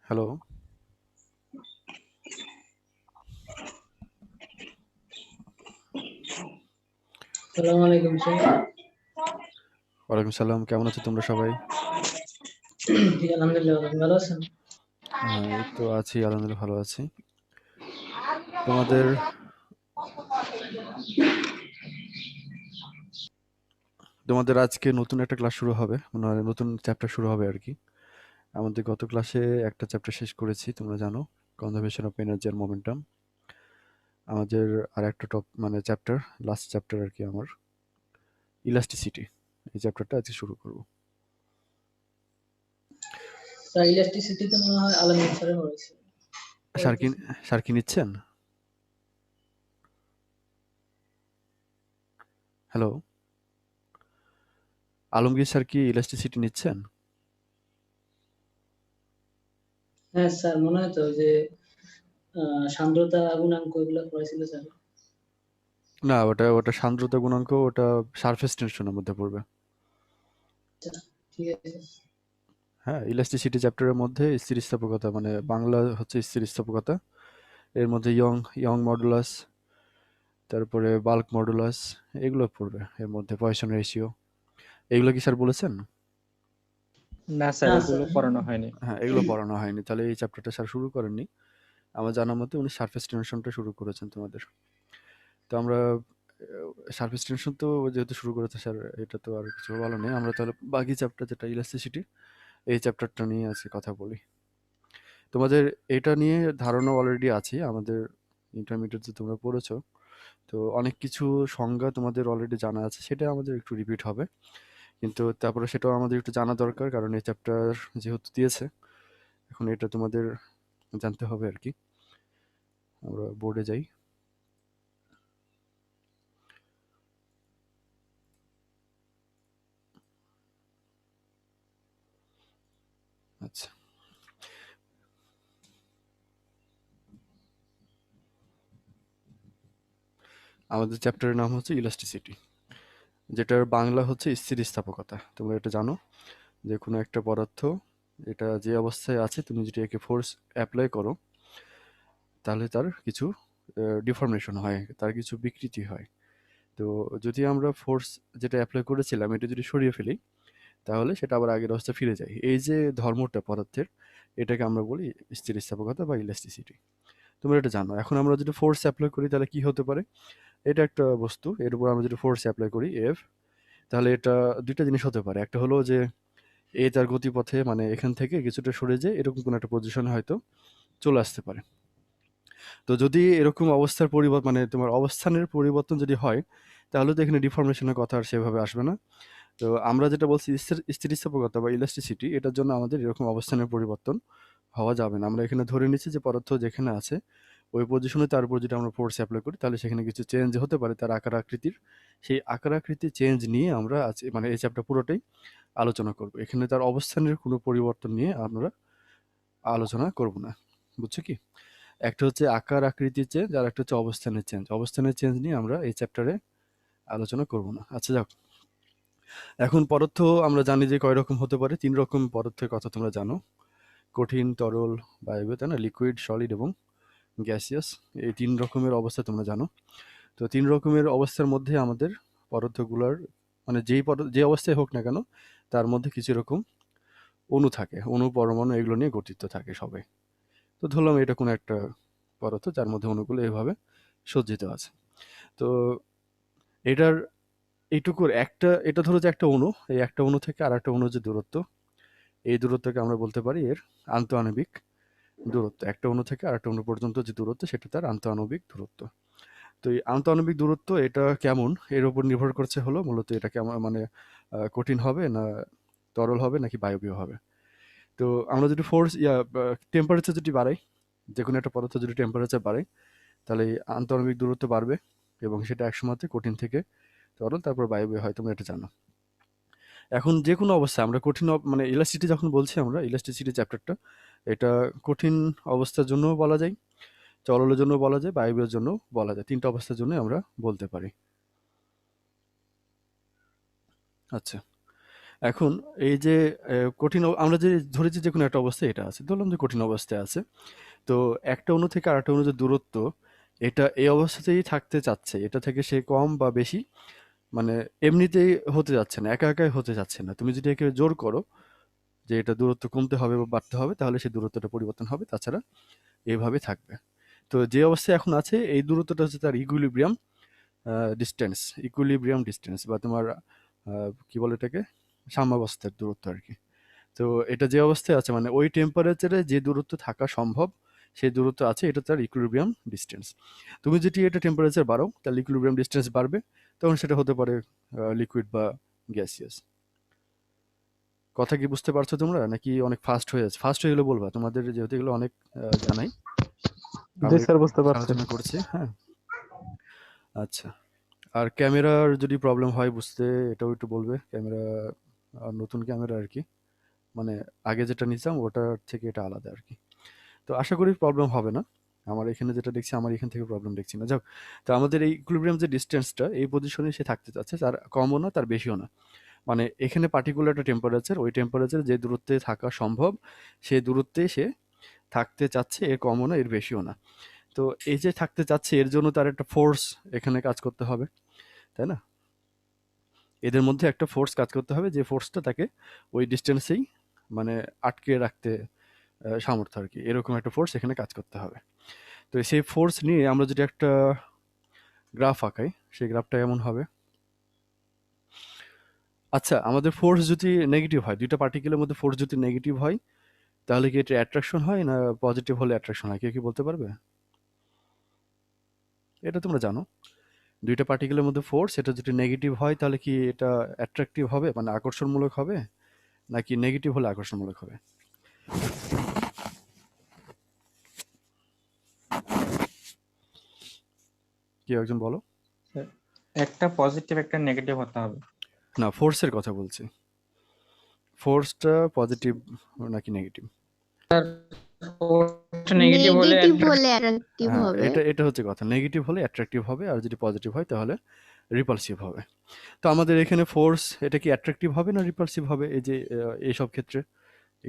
Hello. আসসালামু আলাইকুম sir. ওয়ালাইকুম সালাম। কেমন আছো তোমরা সবাই? জি আলহামদুলিল্লাহ, আপনি ভালো আছেন? এই তো আছি, আলহামদুলিল্লাহ ভালো আছি। তোমাদের তোমাদের আজকে নতুন একটা ক্লাস শুরু হবে, মানে নতুন চ্যাপ্টার শুরু হবে আর কি। আমাদের গত ক্লাসে একটা চ্যাপ্টার শেষ করেছি, তোমরা জানো, কনজারভেশন অফ এনার্জি আর মোমেন্টাম। আমাদের আর একটা মানে চ্যাপ্টার, লাস্ট চ্যাপ্টার আর কি আমার, ইলাস্টিসিটি। এই চ্যাপ্টারটা আজকে শুরু করব। স্যার ইলেকট্রিসিটি তো মনে হয় আলামিন স্যারের হয়েছে। সার্কিন সার্কি নিচ্ছেন? হ্যালো, আলমগীর স্যার কি ইলাস্টিসিটি নিচ্ছেন? হ্যাঁ স্যার, মনে হয় তো যে সান্দ্রতা গুণাঙ্ক এগুলো করেছিল স্যার। না, ওটা ওটা সান্দ্রতা গুণাঙ্ক, ওটা সারফেস টেনশনের মধ্যে পড়বে। আচ্ছা, ঠিক আছে। হ্যাঁ, ইলাস্টিসিটি চ্যাপ্টারের মধ্যে স্থিতিস্থাপকতা, মানে বাংলা হচ্ছে স্থিতিস্থাপকতা। এর মধ্যে ইয়ং মডুলাস, তারপরে বাল্ক মডুলাস, এগুলো পড়বে। এর মধ্যে পয়সন রেশিও, এগুলো কি স্যার বলেছেন? না স্যার, না এগুলো স্যার। পড়ানো হয়নি। হ্যাঁ, এগুলো পড়ানো হয়নি। তাহলে এই চ্যাপ্টারটা স্যার শুরু করেননি। আমার জানার মতে উনি সারফেস টেনশনটা শুরু করেছেন তোমাদের। তো আমরা সারফেস টেনশন তো যেহেতু শুরু করেছে স্যার, এটা তো আর কিছু ভালো নেই। আমরা তাহলে বাকি চ্যাপ্টার যেটা ইলাস্টিসিটি, এই চ্যাপ্টারটা নিয়ে আজকে কথা বলি। তোমাদের এটা নিয়ে ধারণা অলরেডি আছে, আমাদের ইন্টারমিডিয়েট যে তোমরা পড়েছো, তো অনেক কিছু সংজ্ঞা তোমাদের অলরেডি জানা আছে, সেটা আমাদের একটু রিপিট হবে। কিন্তু তারপরে সেটাও আমাদের একটু জানা দরকার, কারণ এই চ্যাপ্টার যেহেতু দিয়েছে, এখন এটা তোমাদের জানতে হবে আর কি। আমরা বোর্ডে যাই। আচ্ছা, আমাদের চ্যাপ্টারের নাম হচ্ছে ইলাস্টিসিটি, যেটার বাংলা হচ্ছে স্থিতিস্থাপকতা। তোমরা এটা জানো যে কোনো একটা পদার্থ, এটা যে অবস্থায় আছে, তুমি যদি একে ফোর্স অ্যাপ্লাই করো, তাহলে তার কিছু ডিফর্মেশন হয়, তার কিছু বিকৃতি হয়। তো যদি আমরা ফোর্স যেটা অ্যাপ্লাই করেছিলাম এটা যদি সরিয়ে ফেলি, তাহলে সেটা আবার আগের অবস্থায় ফিরে যায়। এই যে ধর্মটা পদার্থের, এটাকে আমরা বলি স্থিতিস্থাপকতা বা ইলাস্টিসিটি। তোমরা এটা জানো। এখন আমরা যদি ফোর্স অ্যাপ্লাই করি তাহলে কি হতে পারে? এটা একটা বস্তু, এর উপর আমরা যদি ফোর্স অ্যাপ্লাই করি এফ, তাহলে এটা দুইটা জিনিস হতে পারে। একটা হলো যে এ তার গতিপথে, মানে এখান থেকে কিছুটা সরে যায়, এরকম কোনো একটা পজিশনে হয়তো চলে আসতে পারে। তো যদি এরকম অবস্থার পরিবর্তন, মানে তোমার অবস্থানের পরিবর্তন যদি হয়, তাহলে তো এখানে ডিফর্মেশনের কথা আর সেভাবে আসবে না। তো আমরা যেটা বলছি স্থিতিস্থাপকতা বা ইলাস্টিসিটি, এটার জন্য আমাদের এরকম অবস্থানের পরিবর্তন হওয়া যাবে না। আমরা এখানে ধরে নিচ্ছি যে পদার্থ যেখানে আছে ওই পজিশনে তার উপর যদি আমরা ফোর্স অ্যাপ্লাই করি, তাহলে সেখানে কিছু চেঞ্জ হতে পারে তার আকার আকৃতির। সেই আকার আকৃতির চেঞ্জ নিয়ে আমরা আজকে, মানে এই চ্যাপ্টার পুরোটাই আলোচনা করব। এখানে তার অবস্থানের কোনো পরিবর্তন নিয়ে আমরা আলোচনা করব না। বুঝছো কি? একটা হচ্ছে আকার আকৃতির চেঞ্জ, আর একটা হচ্ছে অবস্থানের চেঞ্জ। অবস্থানের চেঞ্জ নিয়ে আমরা এই চ্যাপ্টারে আলোচনা করব না। আচ্ছা, যাক। এখন পদার্থ আমরা জানি যে কয় রকম হতে পারে। 3 রকম পদার্থের কথা তোমরা জানো: কঠিন, তরল, বায়বীয়, তাই না? লিকুইড, সলিড এবং গ্যাসিয়াস। এই 3 রকমের অবস্থা তোমরা জানো। তো 3 রকমের অবস্থার মধ্যে আমাদের পদার্থগুলার, মানে যে অবস্থায় হোক না কেন, তার মধ্যে কিছু এরকম অণু থাকে, অণু, পরমাণু, এগুলো নিয়ে গঠিত থাকে সবাই। তো ধরলাম এটা কোনো একটা পদার্থ যার মধ্যে অণুগুলো এভাবে সজ্জিত আছে। তো এটার এইটুকুর একটা, এটা ধরো যে একটা অণু, এই একটা অণু থেকে আর একটা অণুর যে দূরত্ব, এই দূরত্বকে আমরা বলতে পারি এর আন্তঃআণবিক দূরত্ব। একটা অণু থেকে আরেকটা অণু পর্যন্ত যে দূরত্ব, সেটা তার আন্তঃআণবিক দূরত্ব। তো এই আন্তঃআণবিক দূরত্ব এটা কেমন, এর উপর নির্ভর করছে হলো মূলত এটা কেমন, মানে কঠিন হবে না তরল হবে নাকি বায়বীয় হবে। তো আমরা যদি ফোর্স টেম্পারেচার যদি বাড়াই, যে কোনো একটা পদার্থ যদি টেম্পারেচার বাড়ে, তাহলে এই আন্তঃআণবিক দূরত্ব বাড়বে, এবং সেটা একসময়তে কঠিন থেকে তরল, তারপর বায়বীয় হয়। তোমরা এটা জানো। এখন যে কোনো অবস্থায় আমরা কঠিন মানে ইলাস্টিসিটি যখন বলছি, আমরা ইলাস্টিসিটি চ্যাপ্টারটা, এটা কঠিন অবস্থার জন্য বলা যায়, তরলের জন্য বলা যায়, বায়বীয় জন্য বলা যায়। 3টা অবস্থার জন্য আমরা বলতে পারি। আচ্ছা, এখন এই যে কঠিন আমরা যে ধরেছি যে কোনো একটা অবস্থায় এটা আছে, ধরলাম যে কঠিন অবস্থায় আছে, তো একটা অণু থেকে আরেকটা অণুর যে দূরত্ব, এটা এই অবস্থাতেই থাকতে চাচ্ছে, এটা থেকে সে কম বা বেশি মানে এমনিতেই হতে যাচ্ছে না, একা একাই হতে যাচ্ছে না। তুমি যদি একে জোর করো যে এটা দূরত্ব কমতে হবে বা বাড়তে হবে, তাহলে সেই দূরত্বটা পরিবর্তন হবে, তাছাড়া এইভাবে থাকবে। তো যে অবস্থায় এখন আছে এই দূরত্বটা হচ্ছে তার ইকুইলিব্রিয়াম ডিস্টেন্স, ইকুইলিব্রিয়াম ডিস্টেন্স বা তোমার কি বলে এটাকে, সাম্যাবস্থার দূরত্ব আর কি। তো এটা যে অবস্থায় আছে মানে ওই টেম্পারেচারে যে দূরত্ব থাকা সম্ভব সেই দূরত্ব আছে, এটা তার ইকুইলিব্রিয়াম ডিস্টেন্স। তুমি যদি এটা টেম্পারেচার বাড়াও তাহলে ইকুইলিব্রিয়াম ডিস্টেন্স বাড়বে, তখন সেটা হতে পারে লিকুইড বা গ্যাসিয়াস। কথা কি বুঝতে পারছো তোমরা, নাকি অনেক ফাস্ট হয়ে যাচ্ছে? ফাস্ট হয়ে গেলে বলবা, তোমাদের যেহেতু এগুলো অনেক জানাই, জি আমরা স্যার, একটু বুঝতে পারছি। আলোচনা করছি। হ্যাঁ, আচ্ছা। আর ক্যামেরার যদি প্রবলেম হয় বুঝতে, এটাও একটু বলবে। ক্যামেরা নতুন ক্যামেরা আর কি, মানে আগে যেটা নিতাম ওটার থেকে এটা আলাদা আর কি। তো আশা করি প্রবলেম হবে না। আমার এখানে যেটা দেখছি, আমার এখান থেকে প্রবলেম দেখছি না। যাক, তো আমাদের এই ইকুইলিব্রিয়াম যে ডিসটেন্সটা এই পজিশনে সে থাকতে চাচ্ছে, তার কমও না তার বেশিও না। মানে এখানে পার্টিকুলার একটা টেম্পারেচার, ওই টেম্পারেচার যে দূরত্বে থাকা সম্ভব সেই দূরত্বে সে থাকতে চাচ্ছে, এর কমও না এর বেশিও না। তো এই যে থাকতে চাচ্ছে এর জন্য তার একটা ফোর্স এখানে কাজ করতে হবে, তাই না? এদের মধ্যে একটা ফোর্স কাজ করতে হবে, যে ফোর্সটা তাকে ওই ডিস্টেন্সেই মানে আটকে রাখতে সামর্থ্য আর কি, এরকম একটা ফোর্স এখানে কাজ করতে হবে। তো সেই ফোর্স নিয়ে আমরা যদি একটা গ্রাফ আঁকাই, সেই গ্রাফটা এমন হবে। আচ্ছা, আমাদের ফোর্স যদি নেগেটিভ হয়, দুইটা পার্টিকেলের মধ্যে ফোর্স যদি নেগেটিভ হয়, তাহলে কি এটা অ্যাট্রাকশন হয় না পজিটিভ হলে অ্যাট্রাকশন হয়? কেউ কি বলতে পারবে? এটা তোমরা জানো, দুইটা পার্টিকেলের মধ্যে ফোর্স এটা যদি নেগেটিভ হয় তাহলে কি এটা অ্যাট্রাকটিভ হবে, মানে আকর্ষণমূলক হবে, নাকি নেগেটিভ হলে আকর্ষণমূলক হবে? কেউ একজন বলো। স্যার, একটা পজিটিভ একটা নেগেটিভ হতে হবে। না, ফোর্সের কথা বলছি, ফোর্সটা পজিটিভ নাকি নেগেটিভ? নেগেটিভ হলে নেগেটিভ হলে অ্যাট্রাকটিভ হ্যাঁ, হবে। এটা হচ্ছে কথা, নেগেটিভ হলে অ্যাট্রাকটিভ হবে, আর যদি পজিটিভ হয় তাহলে রিপালসিভ হবে। তো আমাদের এখানে ফোর্স এটা কি অ্যাট্রাকটিভ হবে না রিপালসিভ হবে, এই যে এইসব ক্ষেত্রে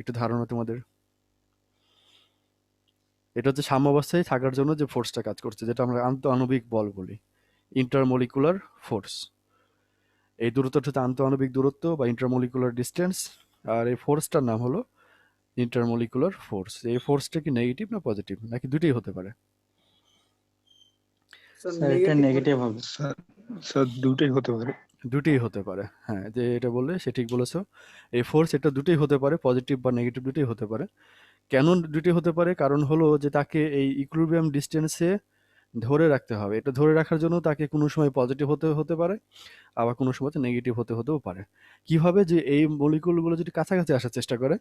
একটু ধারণা তোমাদের? এটা হচ্ছে সাম্যাবস্থায় থাকার জন্য যে ফোর্সটা কাজ করছে, যেটা আমরা আন্তঃআণবিক বল বলি, ইন্টারমলিকুলার ফোর্স। এই দূরত্বটা হচ্ছে আন্তঃআণবিক দূরত্ব বা ইন্টারমলিকুলার ডিস্টেন্স, আর এই ফোর্সটার নাম হলো ইন্টারমলিকুলার ফোর্স। এই ফোর্সটা কি নেগেটিভ না পজিটিভ, নাকি দুটোই হতে পারে? স্যার, এটা নেগেটিভ হবে। স্যার দুটোই হতে পারে। দুটোই হতে পারে, হ্যাঁ, যে এটা বললে সে ঠিক বলেছো। এই ফোর্স এটা দুটোই হতে পারে, পজিটিভ বা নেগেটিভ দুটোই হতে পারে। কেন দুটোই হতে পারে? কারণ হলো যে তাকে এই ইকুইলিব্রিয়াম ডিস্টেন্সে ধরে রাখতে হবে। এটা ধরে রাখার জন্য তাকে কোনো সময় পজিটিভ হতে হতে পারে, আবার কোনো সময় নেগেটিভ হতেও পারে। কিভাবে? যে এই মলিকুলগুলো যদি কাছাকাছি আসার চেষ্টা করে,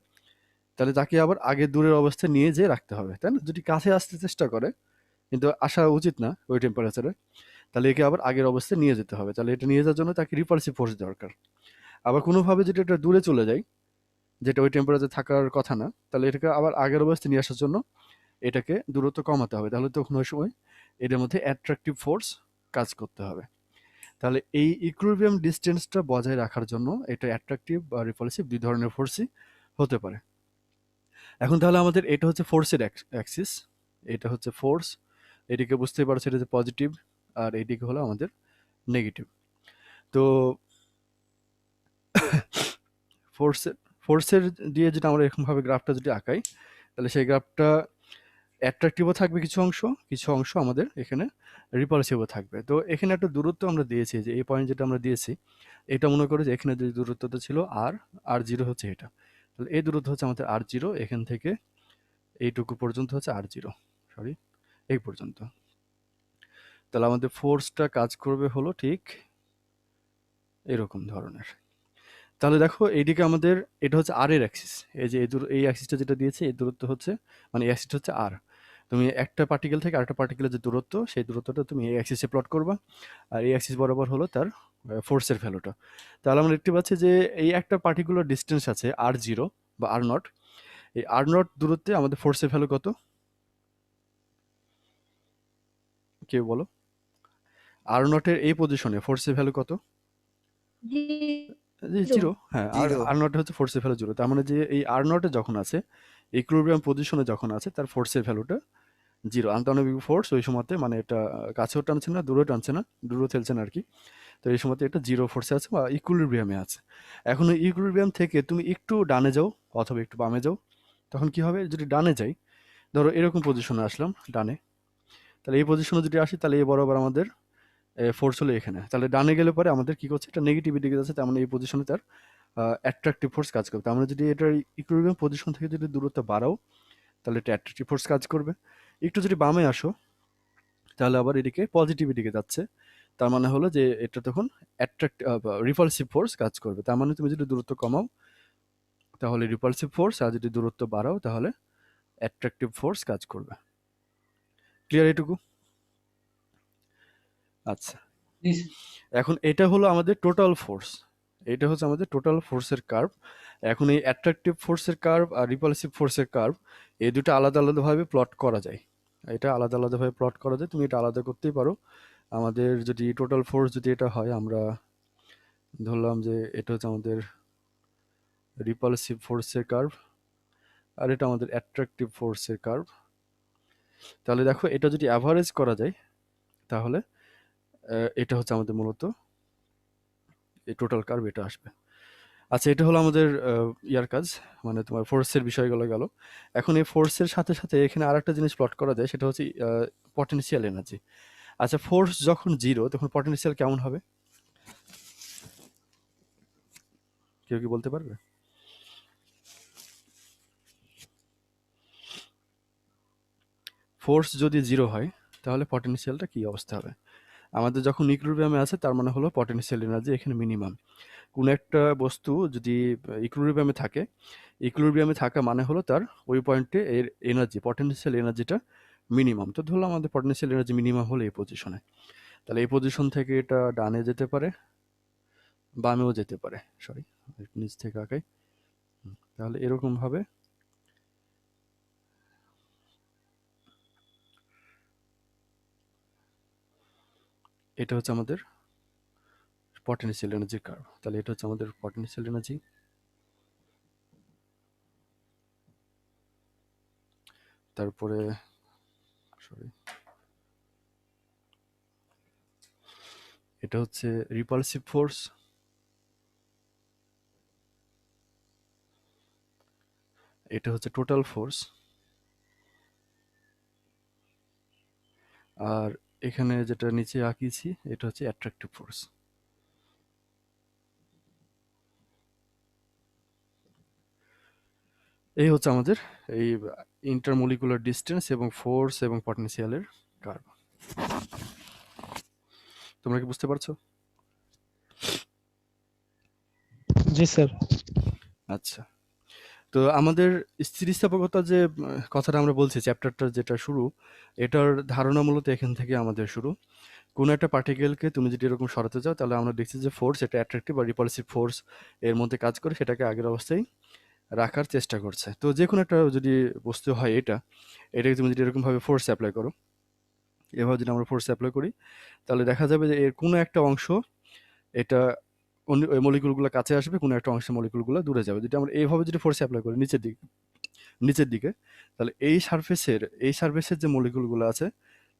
তাহলে তাকে আবার আগে দূরের অবস্থায় নিয়ে যেয়ে রাখতে হবে, তাই না? যদি কাছে আসতে চেষ্টা করে, কিন্তু আসা উচিত না ওই টেম্পারেচারে, তাহলে একে আবার আগের অবস্থায় নিয়ে যেতে হবে। তাহলে এটা নিয়ে যাওয়ার জন্য তাকে রিপালসিভ ফোর্স দরকার। আবার কোনোভাবে যদি এটা দূরে চলে যায়, যেটা ওই টেম্পারেচার থাকার কথা না, তাহলে এটাকে আবার আগের অবস্থায় নিয়ে আসার জন্য এটাকে দূরত্ব কমাতে হবে। তাহলে তখন ওই সময় এদের মধ্যে অ্যাট্রাকটিভ ফোর্স কাজ করতে হবে। তাহলে এই ইকুইলিব্রিয়াম ডিস্টেন্সটা বজায় রাখার জন্য এটা অ্যাট্রাকটিভ বা রিপালসিভ দুই ধরনের ফোর্সই হতে পারে। এখন তাহলে আমাদের এটা হচ্ছে ফোর্সের অ্যাক্সিস, এটা হচ্ছে ফোর্স, এটিকে বুঝতেই পারছো, এটা হচ্ছে পজিটিভ, আর এইদিকে হলো আমাদের নেগেটিভ। তো ফোর্সের ফোর্সের দিয়ে যেটা আমরা এরকমভাবে গ্রাফটা যদি আঁকাই, তাহলে সেই গ্রাফটা অ্যাট্রাকটিভও থাকবে কিছু অংশ, কিছু অংশ আমাদের এখানে রিপালসিভও থাকবে। তো এখানে একটা দূরত্ব আমরা দিয়েছি, যে এই পয়েন্ট যেটা আমরা দিয়েছি, এটা মনে করো যে এখানে যে দূরত্বটা ছিল আর জিরো হচ্ছে এটা, তাহলে এই দূরত্ব হচ্ছে আমাদের আর জিরো, এখান থেকে এইটুকু পর্যন্ত হচ্ছে আর জিরো, সরি এই পর্যন্ত। তাহলে আমাদের ফোর্সটা কাজ করবে হলো ঠিক এরকম ধরনের। তাহলে দেখো এইদিকে আমাদের এটা হচ্ছে আর এর অ্যাক্সিস, এই যে এই অ্যাক্সিসটা যেটা দিয়েছে এই দূরত্ব হচ্ছে, মানে এই অ্যাক্সিসটা হচ্ছে আর। তুমি একটা পার্টিকেল থেকে আরেকটা পার্টিকেলের যে দূরত্ব, সেই দূরত্বটা তুমি এই অ্যাক্সিসে প্লট করবা, আর এই অ্যাক্সিস বরাবর হলো তার ফোর্সের ভ্যালুটা। তাহলে আমরা দেখতে পাচ্ছি যে এই একটা পার্টিকুলার ডিস্টেন্স আছে আর জিরো বা আর নট, এই আর নট দূরত্বে আমাদের ফোর্সের ভ্যালু কত? কেউ বলো, আর নটের এই পজিশনে ফোর্সের ভ্যালু কত? যে জিরো। জিরো, হ্যাঁ, আর জিরো আর নট হচ্ছে ফোর্সের ভ্যালু জিরো। তার মানে যে এই আর নটে যখন আছে, ইকুইলিব্রিয়াম পজিশনে যখন আছে, তার ফোর্সের ভ্যালুটা জিরো। আন্তঃআণবিক ফোর্স ওই সময়তে মানে এটা কাছেও টানছে না, দূরেও টানছে না, দূরেও ঠেলছে না আর কি। তো এই সময়তে এটা জিরো ফোর্সে আছে বা ইকুইলিব্রিয়ামে আছে। এখন ওই ইকুইলিব্রিয়াম থেকে তুমি একটু ডানে যাও অথবা একটু বামে যাও, তখন কি হবে? যদি ডানে যাই, ধরো এরকম পজিশনে আসলাম ডানে, তাহলে এই পজিশনে যদি আসি তাহলে এই বরাবর আমাদের ফোর্স হলো এখানে। তাহলে ডানে গেলে পরে আমাদের কি করছে? এটা নেগেটিভ দিকে যাচ্ছে, তার মানে এই পজিশনে তার অ্যাট্রাকটিভ ফোর্স কাজ করবে। তার মানে যদি এটার ইকুইলিব্রিয়াম পজিশন থেকে যদি দূরত্ব বাড়াও, তাহলে এটা অ্যাট্রাকটিভ ফোর্স কাজ করবে। একটু যদি বামে আসো, তাহলে আবার এদিকে পজিটিভ দিকে যাচ্ছে, তার মানে হলো যে এটা তখন রিপালসিভ ফোর্স কাজ করবে। তার মানে তুমি যদি দূরত্ব কমাও তাহলে রিপালসিভ ফোর্স, আর যদি দূরত্ব বাড়াও তাহলে অ্যাট্রাকটিভ ফোর্স কাজ করবে। ক্লিয়ার এটুকু? আচ্ছা, জি স্যার। এখন এটা হলো আমাদের টোটাল ফোর্স, এটা হচ্ছে আমাদের টোটাল ফোর্সের কার্ভ। এখন এই অ্যাট্রাকটিভ ফোর্সের কার্ভ আর রিপালসিভ ফোর্সের কার্ভ, এই দুটো আলাদা আলাদাভাবে প্লট করা যায়। এটা আলাদা আলাদাভাবে প্লট করা যায়, তুমি এটা আলাদা করতেই পারো। আমাদের যদি টোটাল ফোর্স যদি এটা হয়, আমরা ধরলাম যে এটা হচ্ছে আমাদের রিপালসিভ ফোর্সের কার্ভ, আর এটা আমাদের অ্যাট্রাকটিভ ফোর্সের কার্ভ। তাহলে দেখো এটা যদি অ্যাভারেজ করা যায়, তাহলে এটা হচ্ছে আমাদের মূলত এই টোটাল কার্ভ এটা আসবে। আচ্ছা, এটা হলো আমাদের ইয়ার কাজ, মানে তোমার ফোর্সের বিষয়গুলো গেল। এখন এই ফোর্সের সাথে সাথে এখানে আরেকটা জিনিস প্লট করা যায়, সেটা হচ্ছে পটেনশিয়াল এনার্জি। আচ্ছা, ফোর্স যখন জিরো তখন পটেনশিয়াল কেমন হবে? কেউ কি বলতে পারবে? ফোর্স যদি জিরো হয় তাহলে পটেনশিয়ালটা কি অবস্থা হবে? আমাদের যখন ইকুইলিব্রিয়ামে আছে, তার মানে হলো পটেনশিয়াল এনার্জি এখানে মিনিমাম। কোনো একটা বস্তু যদি ইকুইলিব্রিয়ামে থাকে, ইকুইলিব্রিয়ামে থাকা মানে হলো তার ওই পয়েন্টে এর এনার্জি, পটেনশিয়াল এনার্জিটা মিনিমাম। তো ধরলাম আমাদের পটেনশিয়াল এনার্জি মিনিমাম হলো এই পজিশনে, তাহলে এই পজিশন থেকে এটা ডানে যেতে পারে, বামেও যেতে পারে। সরি, নিচ থেকে আঁকাই। তাহলে এরকম ভাবে এটা হচ্ছে আমাদের পটেনশিয়াল এনার্জি কার্ভ। তাহলে এটা হচ্ছে আমাদের পটেনশিয়াল এনার্জি। তারপরে সরি, এটা হচ্ছে রিপালসিভ ফোর্স, এটা হচ্ছে টোটাল ফোর্স, আর এখানে যেটা নিচে আঁকিয়েছি এটা হচ্ছে অ্যাট্রাকটিভ ফোর্স। এই হচ্ছে আমাদের এই ইন্টারমলিকুলার ডিস্টেন্স এবং ফোর্স এবং পটেনশিয়ালের কার্ভ। তোমরা কি বুঝতে পারছো? জি স্যার। আচ্ছা, তো আমাদের স্থিতিস্থাপকতা যে কথাটা আমরা বলছি, চ্যাপ্টারটা যেটা শুরু, এটার ধারণা মূলত এখান থেকে আমাদের শুরু। কোনো একটা পার্টিকেলকে তুমি যদি এরকম সরাতে চাও, তাহলে আমরা দেখছি যে ফোর্স, এটা অ্যাট্রাকটিভ বা রিপালসিভ ফোর্স এর মধ্যে কাজ করে সেটাকে আগের অবস্থায় রাখার চেষ্টা করছে। তো যে কোনো একটা যদি বস্তু হয়, এটাকে তুমি যদি এরকমভাবে ফোর্স অ্যাপ্লাই করো, এভাবে যদি আমরা ফোর্স অ্যাপ্লাই করি, তাহলে দেখা যাবে যে এর কোনো একটা অংশ এটা ওই মলিকুলগুলো কাছে আসবে, কোনো একটা অংশের মলিকুলগুলো দূরে যাবে। যদি আমরা এইভাবে যদি ফোর্স অ্যাপ্লাই করি নিচের দিকে, তাহলে এই সারফেসের যে মলিকুলগুলো আছে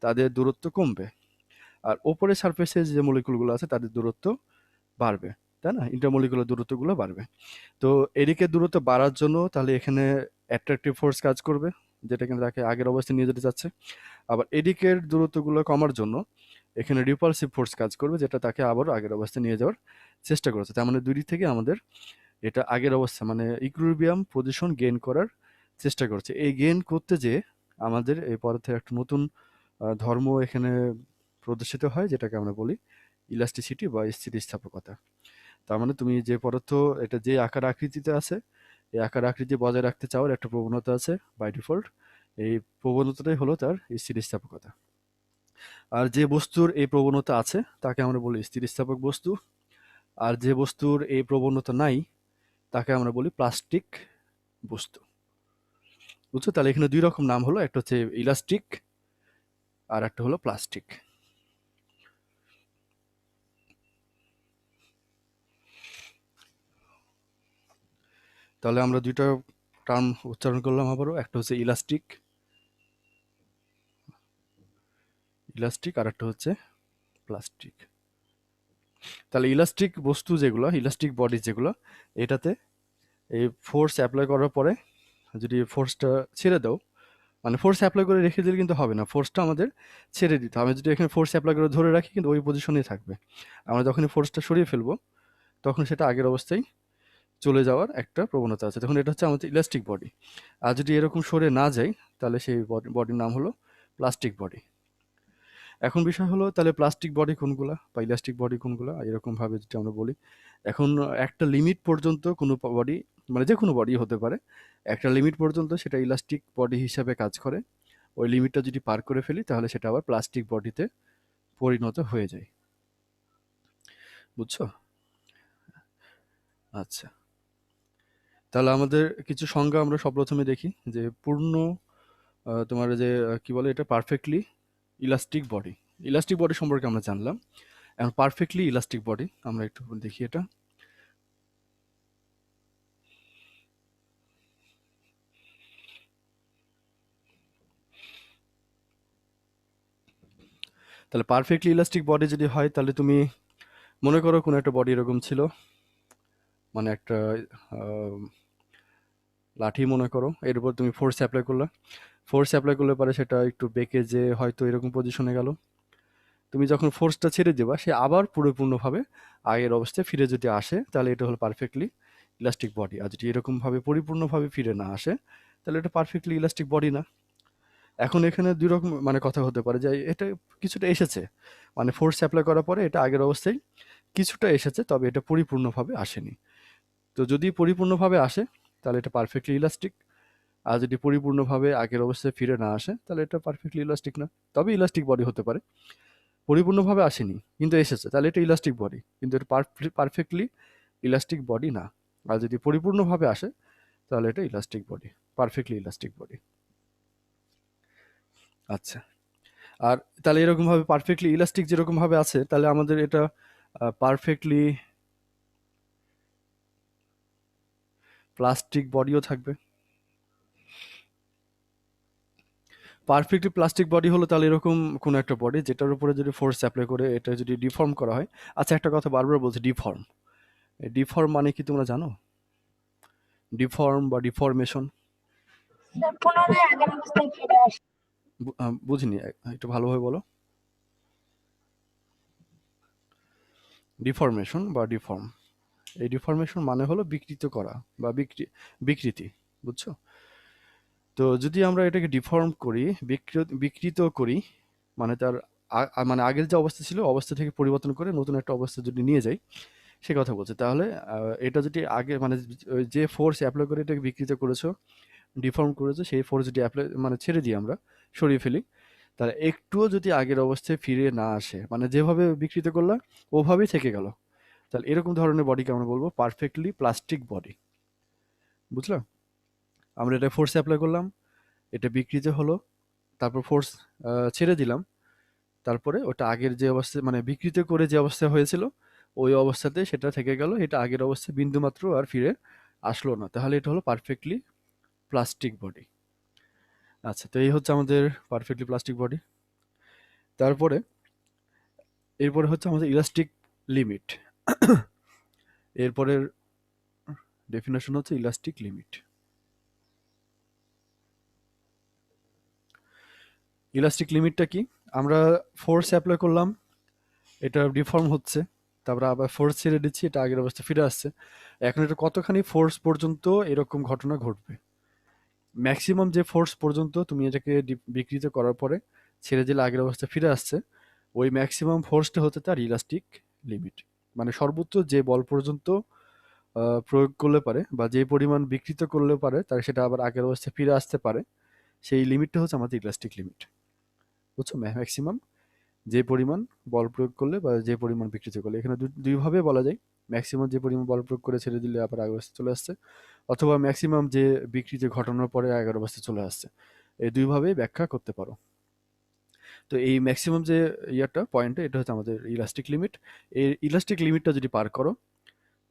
তাদের দূরত্ব কমবে, আর ওপরের সারফেসের যে মলিকুলগুলো আছে তাদের দূরত্ব বাড়বে, তাই না? ইন্টারমলিকুলার দূরত্বগুলো বাড়বে। তো এদিকে দূরত্ব বাড়ার জন্য তাহলে এখানে অ্যাট্রাকটিভ ফোর্স কাজ করবে, যেটা কিন্তু তাকে আগের অবস্থায় নিয়ে যেতে চাচ্ছে। আবার এদিকের দূরত্বগুলো কমার জন্য এখানে রিপালসিভ ফোর্স কাজ করবে, যেটা তাকে আবার আগের অবস্থায় নিয়ে যাওয়ার চেষ্টা করছে। তার মানে দুই দিক থেকে আমাদের এটা আগের অবস্থা মানে ইকুইলিব্রিয়াম পজিশন গেইন করার চেষ্টা করছে। এই গেইন করতে যে আমাদের এই পদার্থের একটা নতুন ধর্ম এখানে প্রদর্শিত হয়, যেটাকে আমরা বলি ইলাস্টিসিটি বা স্থিতিস্থাপকতা। তার মানে তুমি যে পদার্থ এটা যে আকার আকৃতিতে আছে, এই আকার আকৃতি বজায় রাখতে চাওয়ার একটা প্রবণতা আছে বাই ডিফল্ট। এই প্রবণতাটাই হলো তার স্থিতিস্থাপকতা। আর যে বস্তুর এই প্রবণতা আছে তাকে আমরা বলি স্থিতিস্থাপক বস্তু, আর যে বস্তুর এই প্রবণতা নাই তাকে আমরা বলি প্লাস্টিক বস্তু। বুঝছো? তাহলে এখানে দুই রকম নাম হলো, একটা হচ্ছে ইলাস্টিক আর একটা হলো প্লাস্টিক। তাহলে আমরা দুইটা টার্ম উচ্চারণ করলাম আবারও, একটা হচ্ছে ইলাস্টিক, আর একটা হচ্ছে প্লাস্টিক। তাহলে ইলাস্টিক বস্তু যেগুলো, ইলাস্টিক বডি যেগুলো, এটাতে এই ফোর্স অ্যাপ্লাই করার পরে যদি ফোর্সটা ছেড়ে দাও, মানে ফোর্স অ্যাপ্লাই করে রেখে দিলে কিন্তু হবে না, ফোর্সটা আমাদের ছেড়ে দিতে হবে। যদি এখানে ফোর্স অ্যাপ্লাই করে ধরে রাখি কিন্তু ওই পজিশনেই থাকবে। আমরা যখনই ফোর্সটা সরিয়ে ফেলবো তখন সেটা আগের অবস্থায় চলে যাওয়ার একটা প্রবণতা আছে, তখন এটা হচ্ছে আমাদের ইলাস্টিক বডি। আর যদি এরকম সরে না যায় তাহলে সেই বডির নাম হলো প্লাস্টিক বডি। এখন বিষয় হলো তাহলে প্লাস্টিক বডি কোনগুলা বা ইলাস্টিক বডি কোনগুলা, এরকম ভাবে যদি আমরা বলি, এখন একটা লিমিট পর্যন্ত কোনো বডি, মানে যে কোনো বডি হতে পারে, একটা লিমিট পর্যন্ত সেটা ইলাস্টিক বডি হিসাবে কাজ করে। ওই লিমিটটা যদি পার করে ফেলি তাহলে সেটা আবার প্লাস্টিক বডিতে পরিণত হয়ে যায়। বুঝছো? আচ্ছা, তাহলে আমাদের কিছু সংজ্ঞা আমরা সর্বপ্রথমে দেখি যে পূর্ণ তোমার যে কি বলে এটা, perfectly elastic body. Elastic body সম্পর্কে আমরা জানলাম, এখন পারফেক্টলি ইলাস্টিক বডি আমরা একটু দেখি এটা। তাহলে পারফেক্টলি ইলাস্টিক বডি যদি হয় তাহলে তুমি মনে করো কোনো একটা বডি এরকম ছিল, মানে একটা লাঠি মনে করো, এর উপর তুমি ফোর্স অ্যাপ্লাই করলে, পরে সেটা একটু বেঁকে যে হয়তো এরকম পজিশনে গেল। তুমি যখন ফোর্সটা ছেড়ে দেবা সে আবার পরিপূর্ণভাবে আগের অবস্থায় ফিরে যদি আসে তাহলে এটা হলো পারফেক্টলি ইলাস্টিক বডি। আর যদি এরকমভাবে পরিপূর্ণভাবে ফিরে না আসে তাহলে এটা পারফেক্টলি ইলাস্টিক বডি না। এখন এখানে দুই রকম মানে কথা হতে পারে যে এটা কিছুটা এসেছে, মানে ফোর্স অ্যাপ্লাই করার পরে এটা আগের অবস্থায় কিছুটা এসেছে, তবে এটা পরিপূর্ণভাবে আসেনি। তো যদি পরিপূর্ণভাবে আসে তাহলে এটা পারফেক্টলি ইলাস্টিক, আর যদি পরিপূর্ণভাবে আগের অবস্থায় ফিরে না আসে তাহলে এটা পারফেক্টলি ইলাস্টিক না। তবে ইলাস্টিক বডি হতে পারে, পরিপূর্ণভাবে আসেনি কিন্তু এসেছে, তাহলে এটা ইলাস্টিক বডি, কিন্তু এটা পারফেক্টলি ইলাস্টিক বডি না। আর যদি পরিপূর্ণভাবে আসে তাহলে এটা elastic body, perfectly elastic body. আচ্ছা, আর তাহলে এরকম ভাবে পারফেক্টলি ইলাস্টিক যেরকম ভাবে আছে তাহলে আমাদের এটা পারফেক্টলি প্লাস্টিক বডিও থাকবে। পারফেক্টলি প্লাস্টিক বডি হলো তাহলে এরকম কোন একটা বডি যেটার উপরে যদি ফোর্স অ্যাপ্লাই করে এটা যদি ডিফর্ম করা হয়। আচ্ছা, একটা কথা বারবার বলছি, ডিফর্ম। ডিফর্ম মানে কি তোমরা জানো? ডিফর্ম বা ডিফর্মেশন স্যার পুনরায় আগের অবস্থায় ফিরে আসে। বুঝিনি, একটু ভালোভাবে বলো। ডিফর্মেশন বা ডিফর্ম, এই ডিফর্মেশন মানে হলো বিকৃত করা বা বিকৃতি, বুঝছো? তো যদি আমরা এটাকে ডিফর্ম করি, বিকৃত করি, মানে তার মানে আগের যে অবস্থা ছিল অবস্থা থেকে পরিবর্তন করে নতুন একটা অবস্থা যদি নিয়ে যাই, সে কথা বলছে, তাহলে এটা যদি আগে মানে ওই যে ফোর্স অ্যাপ্লাই করে এটাকে বিকৃত করেছো, ডিফর্ম করেছো, সেই ফোর্স যদি অ্যাপ্লাই মানে ছেড়ে দিই, আমরা সরিয়ে ফেলি, তাহলে একটুও যদি আগের অবস্থায় ফিরে না আসে, মানে যেভাবে বিকৃত করলাম ওভাবেই থেকে গেল, তাহলে এরকম ধরনের বডিকে আমরা বলবো পারফেক্টলি প্লাস্টিক বডি। বুঝলাম? আমরা এটা ফোর্স অ্যাপ্লাই করলাম, এটা বিকৃত হলো, তারপর ফোর্স ছেড়ে দিলাম, তারপরে ওটা আগের যে অবস্থা মানে বিকৃত করে যে অবস্থা হয়েছিল ওই অবস্থাতে সেটা থেকে গেল, এটা আগের অবস্থায় বিন্দুমাত্র আর ফিরে আসলো না, তাহলে এটা হলো পারফেক্টলি প্লাস্টিক বডি। আচ্ছা, তো এই হচ্ছে আমাদের পারফেক্টলি প্লাস্টিক বডি। তারপরে এরপরে হচ্ছে আমাদের ইলাস্টিক লিমিট। এরপরের ডেফিনেশন হচ্ছে ইলাস্টিক লিমিট। ইলাস্টিক লিমিটটা কি? আমরা ফোর্স অ্যাপ্লাই করলাম, এটা ডিফর্ম হচ্ছে, তারপরে আবার ফোর্স ছেড়ে দিচ্ছি, এটা আগের অবস্থা ফিরে আসছে। এখন এটা কতখানি ফোর্স পর্যন্ত এরকম ঘটনা ঘটবে? ম্যাক্সিমাম যে ফোর্স পর্যন্ত তুমি এটাকে বিকৃত করার পরে ছেড়ে দিলে আগের অবস্থা ফিরে আসছে, ওই ম্যাক্সিমাম ফোর্সটা হতে তার ইলাস্টিক লিমিট। মানে সর্বোচ্চ যে বল পর্যন্ত প্রয়োগ করলে পারে বা যে পরিমাণ বিকৃত করলে পারে তার সেটা আবার আগের অবস্থায় ফিরে আসতে পারে, সেই লিমিটটা হচ্ছে আমাদের ইলাস্টিক লিমিট। বুঝছো? ম্যাক্সিমাম যে পরিমাণ বল প্রয়োগ করলে বা যে পরিমাণ বিকৃত করলে, এখানে দুইভাবে বলা যায়, ম্যাক্সিমাম যে পরিমাণ বল প্রয়োগ করে ছেড়ে দিলে আবার আগের অবস্থায় চলে আসছে, অথবা ম্যাক্সিমাম যে বিকৃতি ঘটানোর পরে আগের অবস্থায় চলে আসছে, এই দুইভাবেই ব্যাখ্যা করতে পারো। তো এই ম্যাক্সিমাম যে পয়েন্টটা, এটা হচ্ছে আমাদের ইলাস্টিক লিমিট। এই ইলাস্টিক লিমিটটা যদি পার করো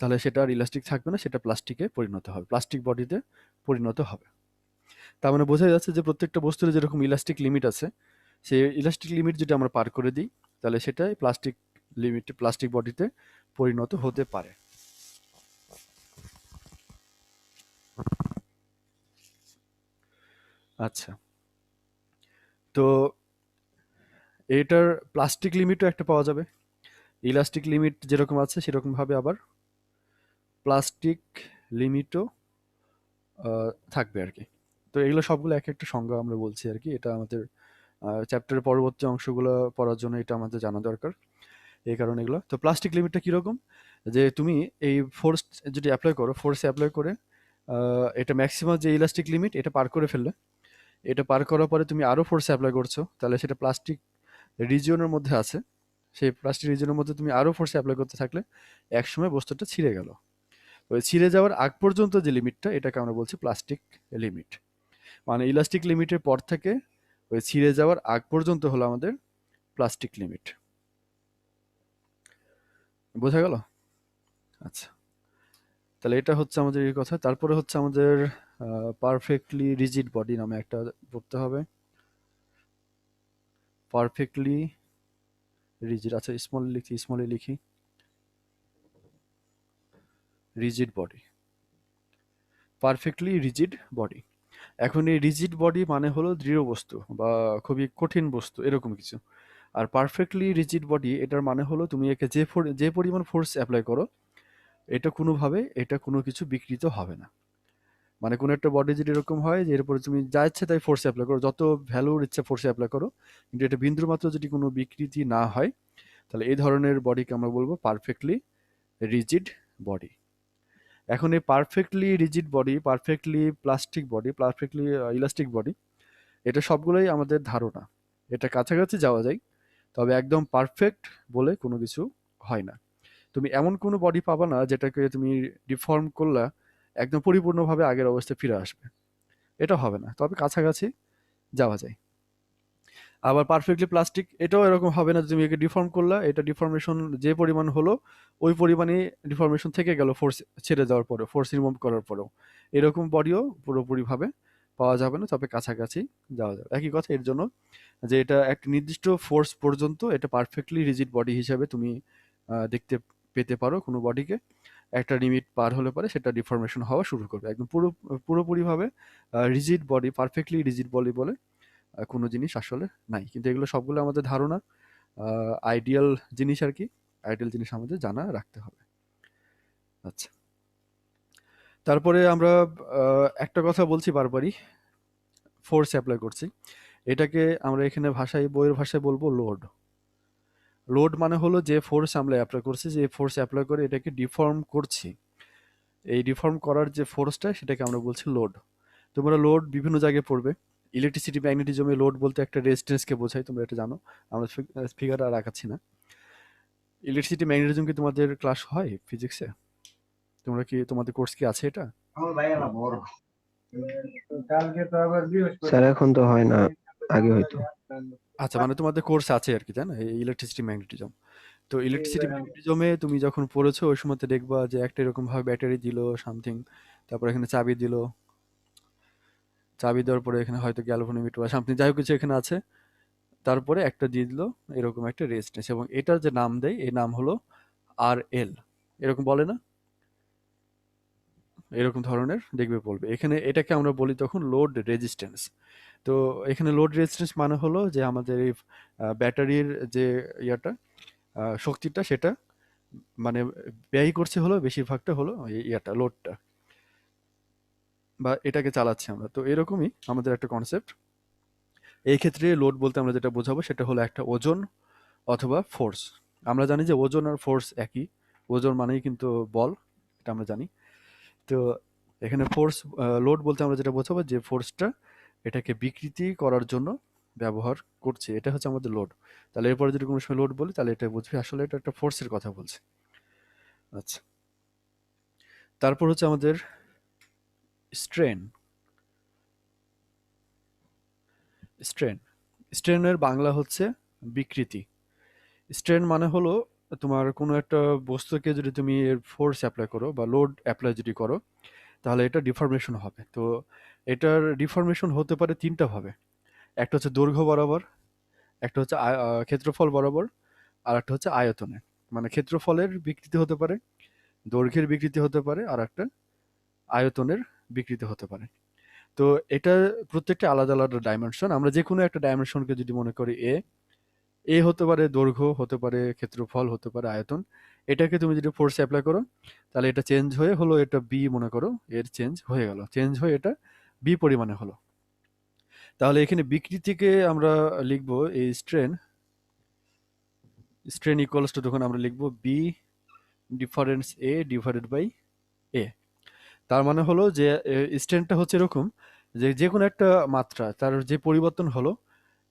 তাহলে সেটা আর ইলাস্টিক থাকবে না, সেটা প্লাস্টিকে পরিণত হবে, প্লাস্টিক বডিতে পরিণত হবে। তার মানে বোঝা যাচ্ছে যে প্রত্যেকটা বস্তুর যেরকম ইলাস্টিক লিমিট আছে, সেই ইলাস্টিক লিমিট যদি আমরা পার করে দিই তাহলে সেটাই প্লাস্টিক বডিতে পরিণত হতে পারে। আচ্ছা, তো এটার প্লাস্টিক লিমিটও একটা পাওয়া যাবে। ইলাস্টিক লিমিট যেরকম আছে সেরকম ভাবে আবার প্লাস্টিক লিমিটও থাকবে আর কি। তো এগুলো সবগুলো এক একটা সংজ্ঞা আমরা বলছি আর কি। এটা আমাদের চ্যাপ্টারের পরবর্তী অংশগুলো পড়ার জন্য এটা আমাদের জানা দরকার, এই কারণে এগুলো। তো প্লাস্টিক লিমিটটা কীরকম, যে তুমি এই ফোর্স যদি অ্যাপ্লাই করো, ফোর্সে অ্যাপ্লাই করে এটা ম্যাক্সিমাম যে ইলাস্টিক লিমিট এটা পার করে ফেললে, এটা পার করার পরে তুমি আরও ফোর্সে অ্যাপ্লাই করছো, তাহলে সেটা প্লাস্টিক রিজিয়নের মধ্যে আছে, সেই প্লাস্টিক রিজিয়নের মধ্যে তুমি আরও ফোর্সে অ্যাপ্লাই করতে থাকলে একসময় বস্তুটা ছিঁড়ে গেল। ওই ছিঁড়ে যাওয়ার আগ পর্যন্ত যে লিমিটটা, এটাকে আমরা বলছি প্লাস্টিক লিমিট। মানে ইলাস্টিক লিমিটের পর থেকে ওই ছিঁড়ে যাওয়ার আগ পর্যন্ত হলো আমাদের প্লাস্টিক লিমিট। বোঝা গেল? আচ্ছা, তাহলে এটা হচ্ছে আমাদের এই কথা। তারপরে হচ্ছে আমাদের পারফেক্টলি রিজিড বডি নামে একটা পড়তে হবে। পারফেক্টলি রিজিড, আচ্ছা স্মলে লিখি rigid body, perfectly rigid body. এখন এই রিজিড বডি মানে হলো দৃঢ় বস্তু বা খুবই কঠিন বস্তু, এরকম কিছু। আর পারফেক্টলি রিজিড বডি এটার মানে হলো তুমি একে যে পরিমাণ ফোর্স অ্যাপ্লাই করো, এটা কোনো কিছু বিকৃত হবে না। মানে কোনো একটা বডি যদি এরকম হয় যে এর উপরে তুমি যা ইচ্ছে তাই ফোর্স অ্যাপ্লাই করো, যত ভ্যালুর ইচ্ছা ফোর্স অ্যাপ্লাই করো, কিন্তু এটা বিন্দুর মাত্র যদি কোনো বিকৃতি না হয়, তাহলে এই ধরনের বডিকে আমরা বলবো পারফেক্টলি রিজিড বডি। এখন এই perfectly rigid body, perfectly plastic body, perfectly elastic body, এটা সবগুলোই আমাদের ধারণা। এটা কাছাকাছি যাওয়া যায়, তবে একদম পারফেক্ট বলে কোনো কিছু হয় না। তুমি এমন কোনো বডি পাবা না যেটাকে তুমি ডিফর্ম করলা একদম পরিপূর্ণভাবে আগের অবস্থায় ফিরে আসবে, এটা হবে না, তবে কাছাকাছি যাওয়া যায়। আবার পারফেক্টলি প্লাস্টিক, এটাও এরকম হবে না, তুমি একে ডিফর্ম করলা, এটা ডিফর্মেশন যে পরিমাণ হলো ওই পরিমাণে ডিফর্মেশন থেকে গেল ফোর্স ছেড়ে যাওয়ার পরেও, ফোর্স রিমুভ করার পরেও। এরকম বডিও পুরোপুরিভাবে পাওয়া যাবে না, তবে কাছাকাছি যাওয়া যাবে। একই কথা এর জন্য, যে এটা একটা নির্দিষ্ট ফোর্স পর্যন্ত এটা পারফেক্টলি রিজিড বডি হিসাবে তুমি দেখতে পেতে পারো কোনো বডিকে। একটা লিমিট পার হলে পরে সেটা ডিফর্মেশন হওয়া শুরু করবে। একদম পুরোপুরিভাবে rigid body, perfectly rigid body বলে কোনো জিনিস আসলে নাই। কিন্তু এগুলো সবগুলো আমাদের ধারণা, আইডিয়াল জিনিস আর কি। আইডিয়াল জিনিস আমাদের জানা রাখতে হবে। আচ্ছা, তারপরে আমরা একটা কথা বলছি বারবারই, ফোর্স অ্যাপ্লাই করছি, এটাকে আমরা এখানে বইয়ের ভাষায় বলবো লোড। লোড মানে হলো যে ফোর্স আমরা অ্যাপ্লাই করছি, যে ফোর্স অ্যাপ্লাই করে এটাকে ডিফর্ম করছি, এই ডিফর্ম করার যে ফোর্সটা সেটাকে আমরা বলছি লোড। তোমরা লোড বিভিন্ন জায়গায় পড়বে। ইলেকট্রিসিটি ম্যাগনেটিজমে লোড বলতে একটা রেজিস্ট্যান্সকে বোঝায়, তোমরা এটা জানো, আমরা ফিগার আর আঁকাচ্ছি না। ইলেকট্রিসিটি ম্যাগনেটিজম কি তোমাদের ক্লাস হয় ফিজিক্সে? তোমাদের কোর্স কি আছে এটা? স্যার এখন তো হয় না, আগে হয়তো। আচ্ছা, মানে তোমাদের কোর্স আছে আর কি, তাই না, এই ইলেকট্রিসিটি ম্যাগনেটিজম। তো ইলেকট্রিসিটি ম্যাগনেটিজমে তুমি যখন পড়েছো ওই সময় দেখবা যে একটা এরকম ভাবে ব্যাটারি দিল সামথিং, তারপর এখানে চাবি দিল, চাবি দেওয়ার পরে এখানে হয়তো গ্যালভানোমিটার বা সামথিং যাই হোক কিছু এখানে আছে, তারপরে একটা দিয়ে দিল এরকম একটা রেজিস্ট্যান্স, এবং এটার যে নাম দেয় এই নাম হলো আর এল, এরকম বলে না, এরকম ধরনের দেখবে বলবে। এখানে এটাকে আমরা বলি তখন লোড রেজিস্ট্যান্স। তো এখানে লোড রেজিস্ট্যান্স মানে হলো যে আমাদের এই ব্যাটারির যে শক্তিটা, সেটা মানে ব্যয় করছে হলো বেশিরভাগটা হলো এই লোডটা, বা এটাকে চালাচ্ছি আমরা। তো এরকমই আমাদের একটা কনসেপ্ট। এই ক্ষেত্রে লোড বলতে আমরা যেটা বোঝাবো সেটা হলো একটা ওজন অথবা ফোর্স। আমরা জানি যে ওজন আর ফোর্স একই, ওজন মানেই কিন্তু বল, এটা আমরা জানি। তো এখানে লোড বলতে আমরা যেটা বোঝাবো যে ফোর্সটা এটাকে বিকৃতি করার জন্য ব্যবহার করছে, এটা হচ্ছে আমাদের লোড। তাহলে এরপরে যদি কোনো সময় লোড বলি তাহলে এটা বুঝবি আসলে এটা একটা ফোর্সের কথা বলছে। আচ্ছা, তারপর হচ্ছে আমাদের স্ট্রেন। স্ট্রেনের বাংলা হচ্ছে বিকৃতি। স্ট্রেন মানে হলো তোমার কোনো একটা বস্তুকে যদি তুমি এর ফোর্স অ্যাপ্লাই করো বা লোড অ্যাপ্লাই যদি করো, তাহলে এটা ডিফর্মেশন হবে। তো এটার ডিফর্মেশন হতে পারে তিনটা ভাবে। একটা হচ্ছে দৈর্ঘ্য বরাবর, একটা হচ্ছে ক্ষেত্রফল বরাবর, আর একটা হচ্ছে আয়তনে। মানে ক্ষেত্রফলের বিকৃতি হতে পারে, দৈর্ঘ্যের বিকৃতি হতে পারে, আর একটা আয়তনের বিকৃতি হতে পারে। তো এটা প্রত্যেকটা আলাদা আলাদা ডাইমেনশন। আমরা যে কোনো একটা ডাইমেনশনকে যদি মনে করি এ হতে পারে দৈর্ঘ্য, হতে পারে ক্ষেত্রফল, হতে পারে আয়তন। এটাকে তুমি যদি ফোর্স অ্যাপ্লাই করো, তাহলে এটা চেঞ্জ হয়ে হলো এটা বি, মনে করো এর চেঞ্জ হয়ে গেল, চেঞ্জ হয়ে এটা বি পরিমাণে হলো। তাহলে এখানে বিকৃতিকে আমরা লিখবো এই স্ট্রেন ইকুয়ালস টু, তখন আমরা লিখবো b difference a divided by a. তার মানে হলো যে স্ট্রেনটা হচ্ছে এরকম যে যে কোনো একটা মাত্রা তার যে পরিবর্তন হলো,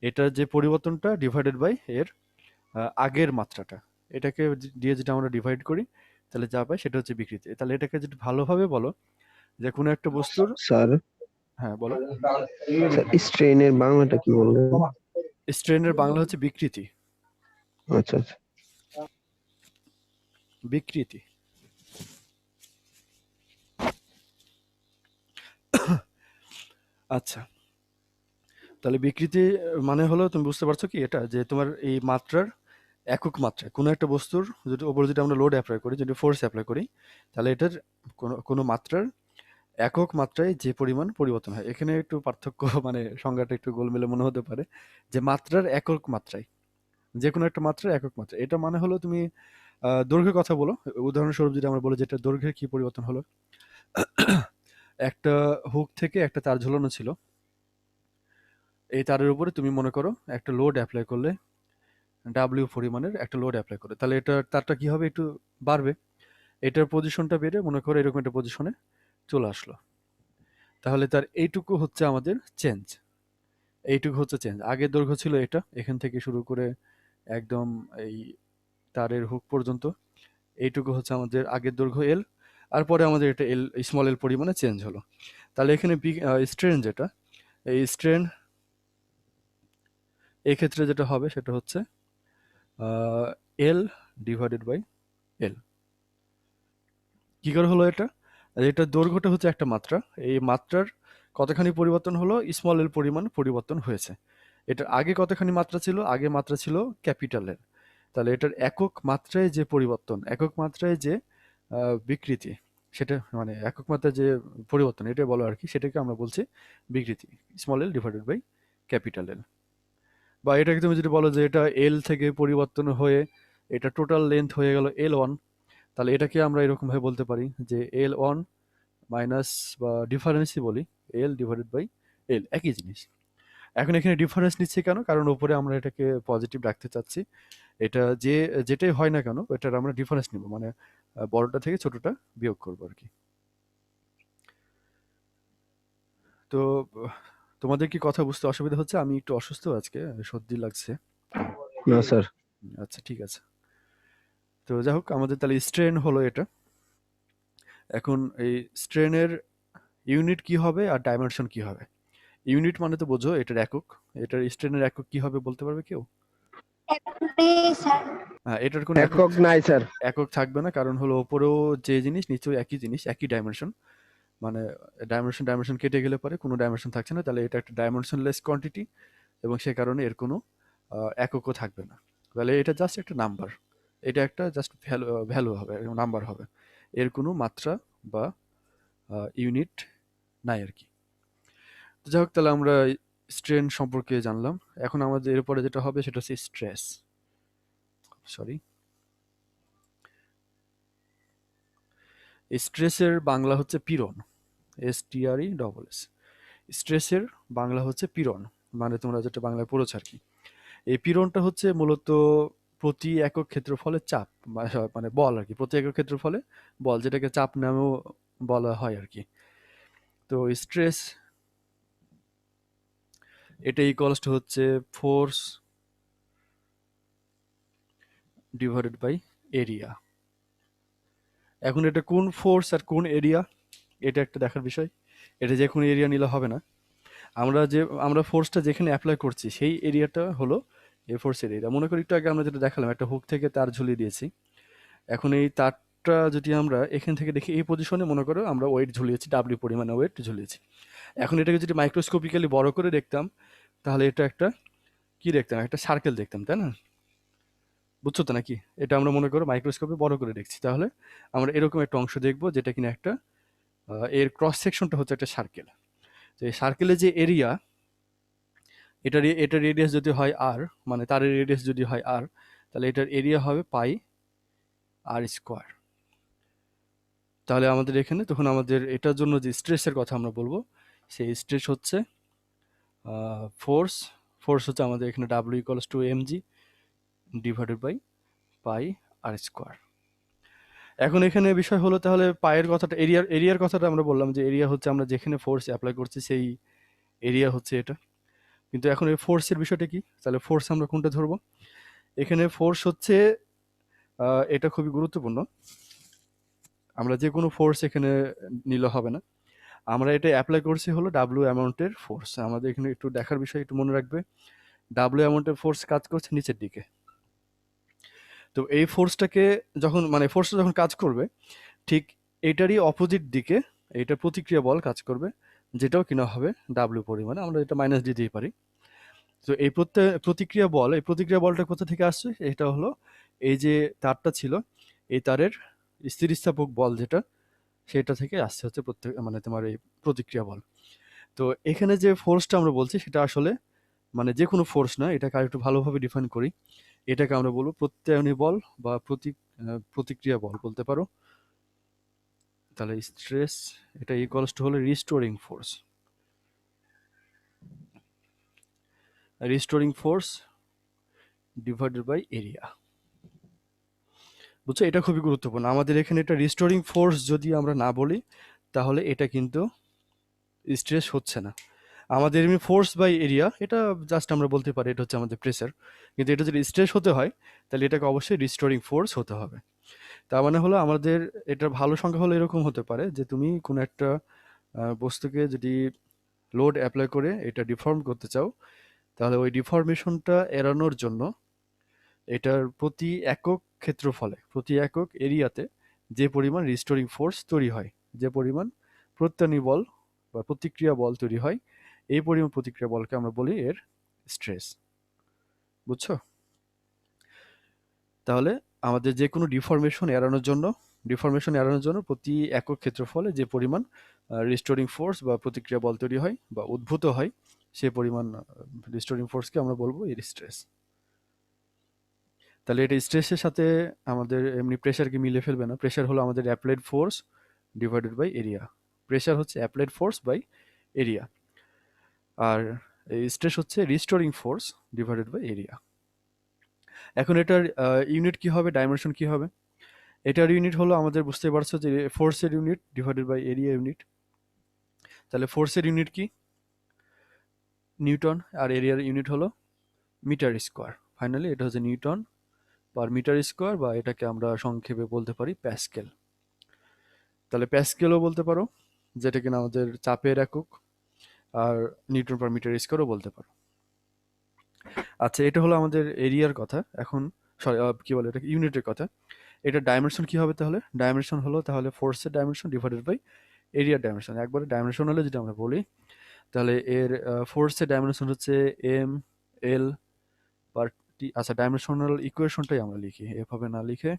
এটার যে পরিবর্তনটা ডিভাইডেড বাই এর আগের মাত্রাটা, এটাকে দিয়ে যেটা আমরা ডিভাইড করি, তাহলে যা পাই সেটা হচ্ছে বিকৃতি। তাহলে এটাকে যদি ভালোভাবে বলো যে কোনো একটা বস্তুর, স্যার হ্যাঁ বলো। স্ট্রেনের বাংলাটা কি বললেন? স্ট্রেনের বাংলা হচ্ছে বিকৃতি। আচ্ছা আচ্ছা। বিকৃতি। আচ্ছা, তাহলে বিকৃতি মানে হলো, তুমি বুঝতে পারছো কি এটা, যে তোমার এই মাত্রার একক মাত্রায় কোনো একটা বস্তুর যদি ওপর যদি আমরা লোড অ্যাপ্লাই করি, যদি ফোর্স অ্যাপ্লাই করি, তাহলে এটার কোনো কোনো মাত্রার একক মাত্রায় যে পরিমাণ পরিবর্তন হয়। এখানে একটু পার্থক্য, মানে সংজ্ঞাটা একটু গোলমেলে মনে হতে পারে, যে মাত্রার একক মাত্রায়, যে কোনো একটা মাত্রার একক মাত্রা, এটা মানে হলো তুমি দৈর্ঘ্যের কথা বলো। উদাহরণস্বরূপ যদি আমরা বলি যেটা দৈর্ঘ্যের কি পরিবর্তন হলো, একটা হুক থেকে একটা তার ঝুলানো ছিল, এই তারের উপরে তুমি মনে করো একটা লোড অ্যাপ্লাই করলে, ডাব্লিউ পরিমাণের একটা লোড অ্যাপ্লাই করে, তাহলে এটা তারটা কি হবে, একটু বাড়বে। এটার পজিশনটা বেড়ে মনে করো এরকম একটা পজিশনে চলে আসলো। তাহলে তার এইটুকু হচ্ছে আমাদের চেঞ্জ, এইটুকু হচ্ছে চেঞ্জ। আগের দৈর্ঘ্য ছিল এটা, এখান থেকে শুরু করে একদম এই তারের হুক পর্যন্ত, এইটুকু হচ্ছে আমাদের আগের দৈর্ঘ্য এল, আর পরে আমাদের এটা এল, স্মল এল পরিমাণে চেঞ্জ হলো। তাহলে এখানে স্ট্রেন যেটা, এই স্ট্রেন এই ক্ষেত্রে যেটা হবে সেটা হচ্ছে এল ডিভাইডেড বাই এল। কি করে হলো এটা? এটার দৈর্ঘ্যটা হচ্ছে একটা মাত্রা, এই মাত্রার কতখানি পরিবর্তন হলো, স্মল এল পরিমাণ পরিবর্তন হয়েছে। এটার আগে কতখানি মাত্রা ছিল, আগে মাত্রা ছিল ক্যাপিটাল এল। তাহলে এটার একক মাত্রায় যে পরিবর্তন, একক মাত্রায় যে বিকৃতি, সেটা মানে একক মাত্রায় যে পরিবর্তন, এটা বলো আর কি, সেটাকে আমরা বলছি বিকৃতি, small L divided by capital L. বা এটাকে তুমি যদি বলো যে এটা এল থেকে পরিবর্তন হয়ে এটা টোটাল লেন্থ হয়ে গেল L1, তাহলে এটাকে আমরা এরকমভাবে বলতে পারি যে L1 মাইনাস, বা ডিফারেন্সই বলি, এল ডিভাইডেড বাই এল, একই জিনিস। এখন এখানে ডিফারেন্স নিচ্ছি কেন? কারণ উপরে আমরা এটাকে পজিটিভ রাখতে চাচ্ছি। এটা যেটাই হয় না কেন এটার আমরা ডিফারেন্স নিব, মানে বড়টা থেকে ছোটটা বিয়োগ করবো আর কি। তো তোমাদের কি কথা বুঝতে অসুবিধা হচ্ছে? আমি একটু অসুস্থ আজকে, সর্দি লাগছে। না স্যার। আচ্ছা ঠিক আছে। তো যাই হোক, আমাদের তাহলে স্ট্রেন হলো এটা। এখন এই স্ট্রেনের ইউনিট কি হবে আর ডাইমেনশন কি হবে? ইউনিট মানে তো বোঝো এটার একক, এটার স্ট্রেনের একক কি হবে বলতে পারবে কেউ? এখানে স্যার হ্যাঁ, এটার কোনো একক একক নাই স্যার। একক থাকবে না, কারণ হলো ওপরেও যে জিনিস নিচেও একই জিনিস, একই ডাইমেনশন। মানে ডাইমেনশন কেটে গেলে পরে কোনো ডাইমেনশন থাকছে না, তাহলে এটা একটা ডাইমেনশনলেস কোয়ান্টিটি, এবং সে কারণে এর কোনো এককও থাকবে না। তাহলে এটা জাস্ট একটা নাম্বার, এটা একটা জাস্ট ভ্যালু হবে, নাম্বার হবে, এর কোনো মাত্রা বা ইউনিট নাই আর কি। তো যাই হোক, তাহলে আমরা স্ট্রেন সম্পর্কে জানলাম। এখন আমাদের এরপরে যেটা হবে সেটা হচ্ছে স্ট্রেস। সরি, স্ট্রেসের বাংলা হচ্ছে পীড়ন, STRESS। স্ট্রেসের বাংলা হচ্ছে পীড়ন, মানে তোমরা যেটা বাংলায় পড়েছ আর কি। এই পীড়নটা হচ্ছে মূলত প্রতি একক ক্ষেত্রফলের চাপ, মানে বল আর কি, প্রতি একক ক্ষেত্রফলে বল, যেটাকে চাপ নামেও বলা হয় আর কি। তো স্ট্রেস এটা ইকুয়ালস টু হচ্ছে ফোর্স ডিভাইডেড বাই এরিয়া। এখন এটা কোন ফোর্স আর কোন এরিয়া, এটা একটা দেখার বিষয়। এটা যে কোনো এরিয়া নিলে হবে না, আমরা ফোর্সটা যেখানে অ্যাপ্লাই করছি সেই এরিয়াটা হলো এ ফোর্সের এরিয়া। মনে করি একটু আগে আমরা যেটা দেখালাম, একটা হুক থেকে তার ঝুলিয়ে দিয়েছি। এখন এই তারটা যদি আমরা এখান থেকে দেখি, এই পজিশনে মনে করো আমরা ওয়েট ঝুলিয়েছি, ডাব্লিউ পরিমাণে ওয়েট ঝুলিয়েছি। এখন এটাকে যদি মাইক্রোস্কোপিক্যালি বড় করে দেখতাম, তাহলে এটা একটা কি দেখতাম, একটা সার্কেল দেখতাম, তাই না? বুঝছো তো নাকি? এটা আমরা মনে করো মাইক্রোস্কোপে বড় করে দেখছি, তাহলে আমরা এরকম একটা অংশ দেখবো যেটা কিনা একটা এর ক্রস সেকশনটা হচ্ছে একটা সার্কেল। তো এই সার্কেলের যে এরিয়া, এটার রেডিয়াস যদি হয় আর, মানে তারের রেডিয়াস যদি হয় আর, তাহলে এটার এরিয়া হবে পাই আর স্কোয়ার। তাহলে আমাদের এখানে তখন আমাদের এটার জন্য যে স্ট্রেসের কথা আমরা বলবো, সেই স্ট্রেস হচ্ছে ফোর্স। ফোর্স হচ্ছে আমাদের এখানে W equals to M G divided by pi R square. এখন এখানে বিষয় হলো, তাহলে পায়ের কথাটা, এরিয়ার কথাটা আমরা বললাম যে এরিয়া হচ্ছে আমরা যেখানে ফোর্স অ্যাপ্লাই করছি সেই এরিয়া হচ্ছে এটা। কিন্তু এখন এই ফোর্সের বিষয়টা কি? তাহলে ফোর্স আমরা কোনটা ধরবো? এখানে ফোর্স হচ্ছে এটা খুবই গুরুত্বপূর্ণ। আমরা যে কোনো ফোর্স এখানে নিলে হবে না, আমরা এটা অ্যাপ্লাই করছি হলো ডাব্লিউ অ্যামাউন্টের ফোর্স। আমাদের এখানে একটু দেখার বিষয়, একটু মনে রাখবে, ডাব্লিউ অ্যামাউন্টের ফোর্স কাজ করছে নিচের দিকে। তো এই ফোর্সটাকে যখন, মানে ফোর্সটা যখন কাজ করবে, ঠিক এইটারই অপোজিট দিকে এইটা প্রতিক্রিয়া বল কাজ করবে, যেটাও কিনা হবে ডাব্লিউ পরিমাণে, আমরা এটা মাইনাস দিতেই পারি। তো এই প্রতিক্রিয়া বল, এই প্রতিক্রিয়া বলটা কোথা থেকে আসছে? এটা হলো এই যে তারটা ছিল, এই তারের স্থিতিস্থাপক বল যেটা, সেটা থেকে আসছে হচ্ছে মানে তোমার এই প্রতিক্রিয়া বল। তো এখানে যে ফোর্সটা আমরা বলছি সেটা আসলে মানে যে কোনো ফোর্স না, এটাকে আর একটু ভালোভাবে ডিফাইন করি। এটাকে আমরা বলবো প্রত্যায়নী বল বা প্রতিক্রিয়া বল বলতে পারো। তাহলে স্ট্রেস এটা ইকুয়ালস টু হলো restoring force. Restoring force divided by area. বুঝছো, এটা খুবই গুরুত্বপূর্ণ। আমাদের এখানে এটা রিস্টোরিং ফোর্স যদি আমরা না বলি, তাহলে এটা কিন্তু স্ট্রেস হচ্ছে না। আমাদের এমনি ফোর্স বাই এরিয়া, এটা জাস্ট আমরা বলতে পারি এটা হচ্ছে আমাদের প্রেসার। কিন্তু এটা যদি স্ট্রেস হতে হয়, তাহলে এটাকে অবশ্যই রিস্টোরিং ফোর্স হতে হবে। তার মানে হলো আমাদের এটার ভালো সংখ্যা হলো এরকম হতে পারে যে তুমি কোনো একটা বস্তুকে যদি লোড অ্যাপ্লাই করে এটা ডিফর্ম করতে চাও, তাহলে ওই ডিফর্মেশনটা এড়ানোর জন্য এটার প্রতি একক ক্ষেত্রফলে, প্রতি একক এরিয়াতে যে পরিমাণ রিস্টোরিং ফোর্স তৈরি হয়, যে পরিমাণ প্রত্যানী বল বা প্রতিক্রিয়া বল তৈরি হয়, এই পরিমাণ প্রতিক্রিয়া বলকে আমরা বলি এর স্ট্রেস। বুঝছো? তাহলে আমাদের যে কোনো ডিফর্মেশন এড়ানোর জন্য প্রতি একক ক্ষেত্রফলে যে পরিমাণ রিস্টোরিং ফোর্স বা প্রতিক্রিয়া বল তৈরি হয় বা উদ্ভূত হয়, সে পরিমাণ রিস্টোরিং ফোর্সকে আমরা বলবো এর স্ট্রেস। তাহলে এটা স্ট্রেসের সাথে আমাদের এমনি প্রেশারকে মিলে ফেলবে না। প্রেশার হলো আমাদের applied force divided by area. Pressure হচ্ছে অ্যাপ্লাইড ফোর্স বাই এরিয়া, আর স্ট্রেস হচ্ছে restoring force divided by area. এখন এটার ইউনিট কি হবে, ডাইমেনশন কি হবে? এটার ইউনিট হলো আমাদের বুঝতে পারছো যে ফোর্সের unit divided by area unit. তাহলে ফোর্সের ইউনিট কি? নিউটন, আর এরিয়ার ইউনিট হলো মিটার স্কোয়ার। ফাইনালি এটা হচ্ছে নিউটন পার মিটার স্কোয়ার, বা এটাকে আমরা সংক্ষেপে বলতে পারি প্যাসকেল। তাহলে প্যাসকেলও বলতে পারো, যেটা কিনা আমাদের চাপের একক, আর নিউটন পার মিটার স্কোয়ারও বলতে পারো। আচ্ছা, এটা হলো আমাদের এরিয়ার কথা। এখন সরি, কি বলে এটা, ইউনিটের কথা। এটা ডাইমেনশন কি হবে তাহলে? ডাইমেনশন হলো তাহলে ফোর্সের ডাইমেনশন ডিভাইডেড বাই এরিয়ার ডাইমেনশন। একবারে ডাইমেনশন হলে যদি আমরা বলি, তাহলে এর ফোর্সের ডাইমেনশন হচ্ছে এম এল পার টি। আচ্ছা, ডাইমেনশনাল ইকুয়েশনটাই আমরা লিখি, এভাবে না লিখে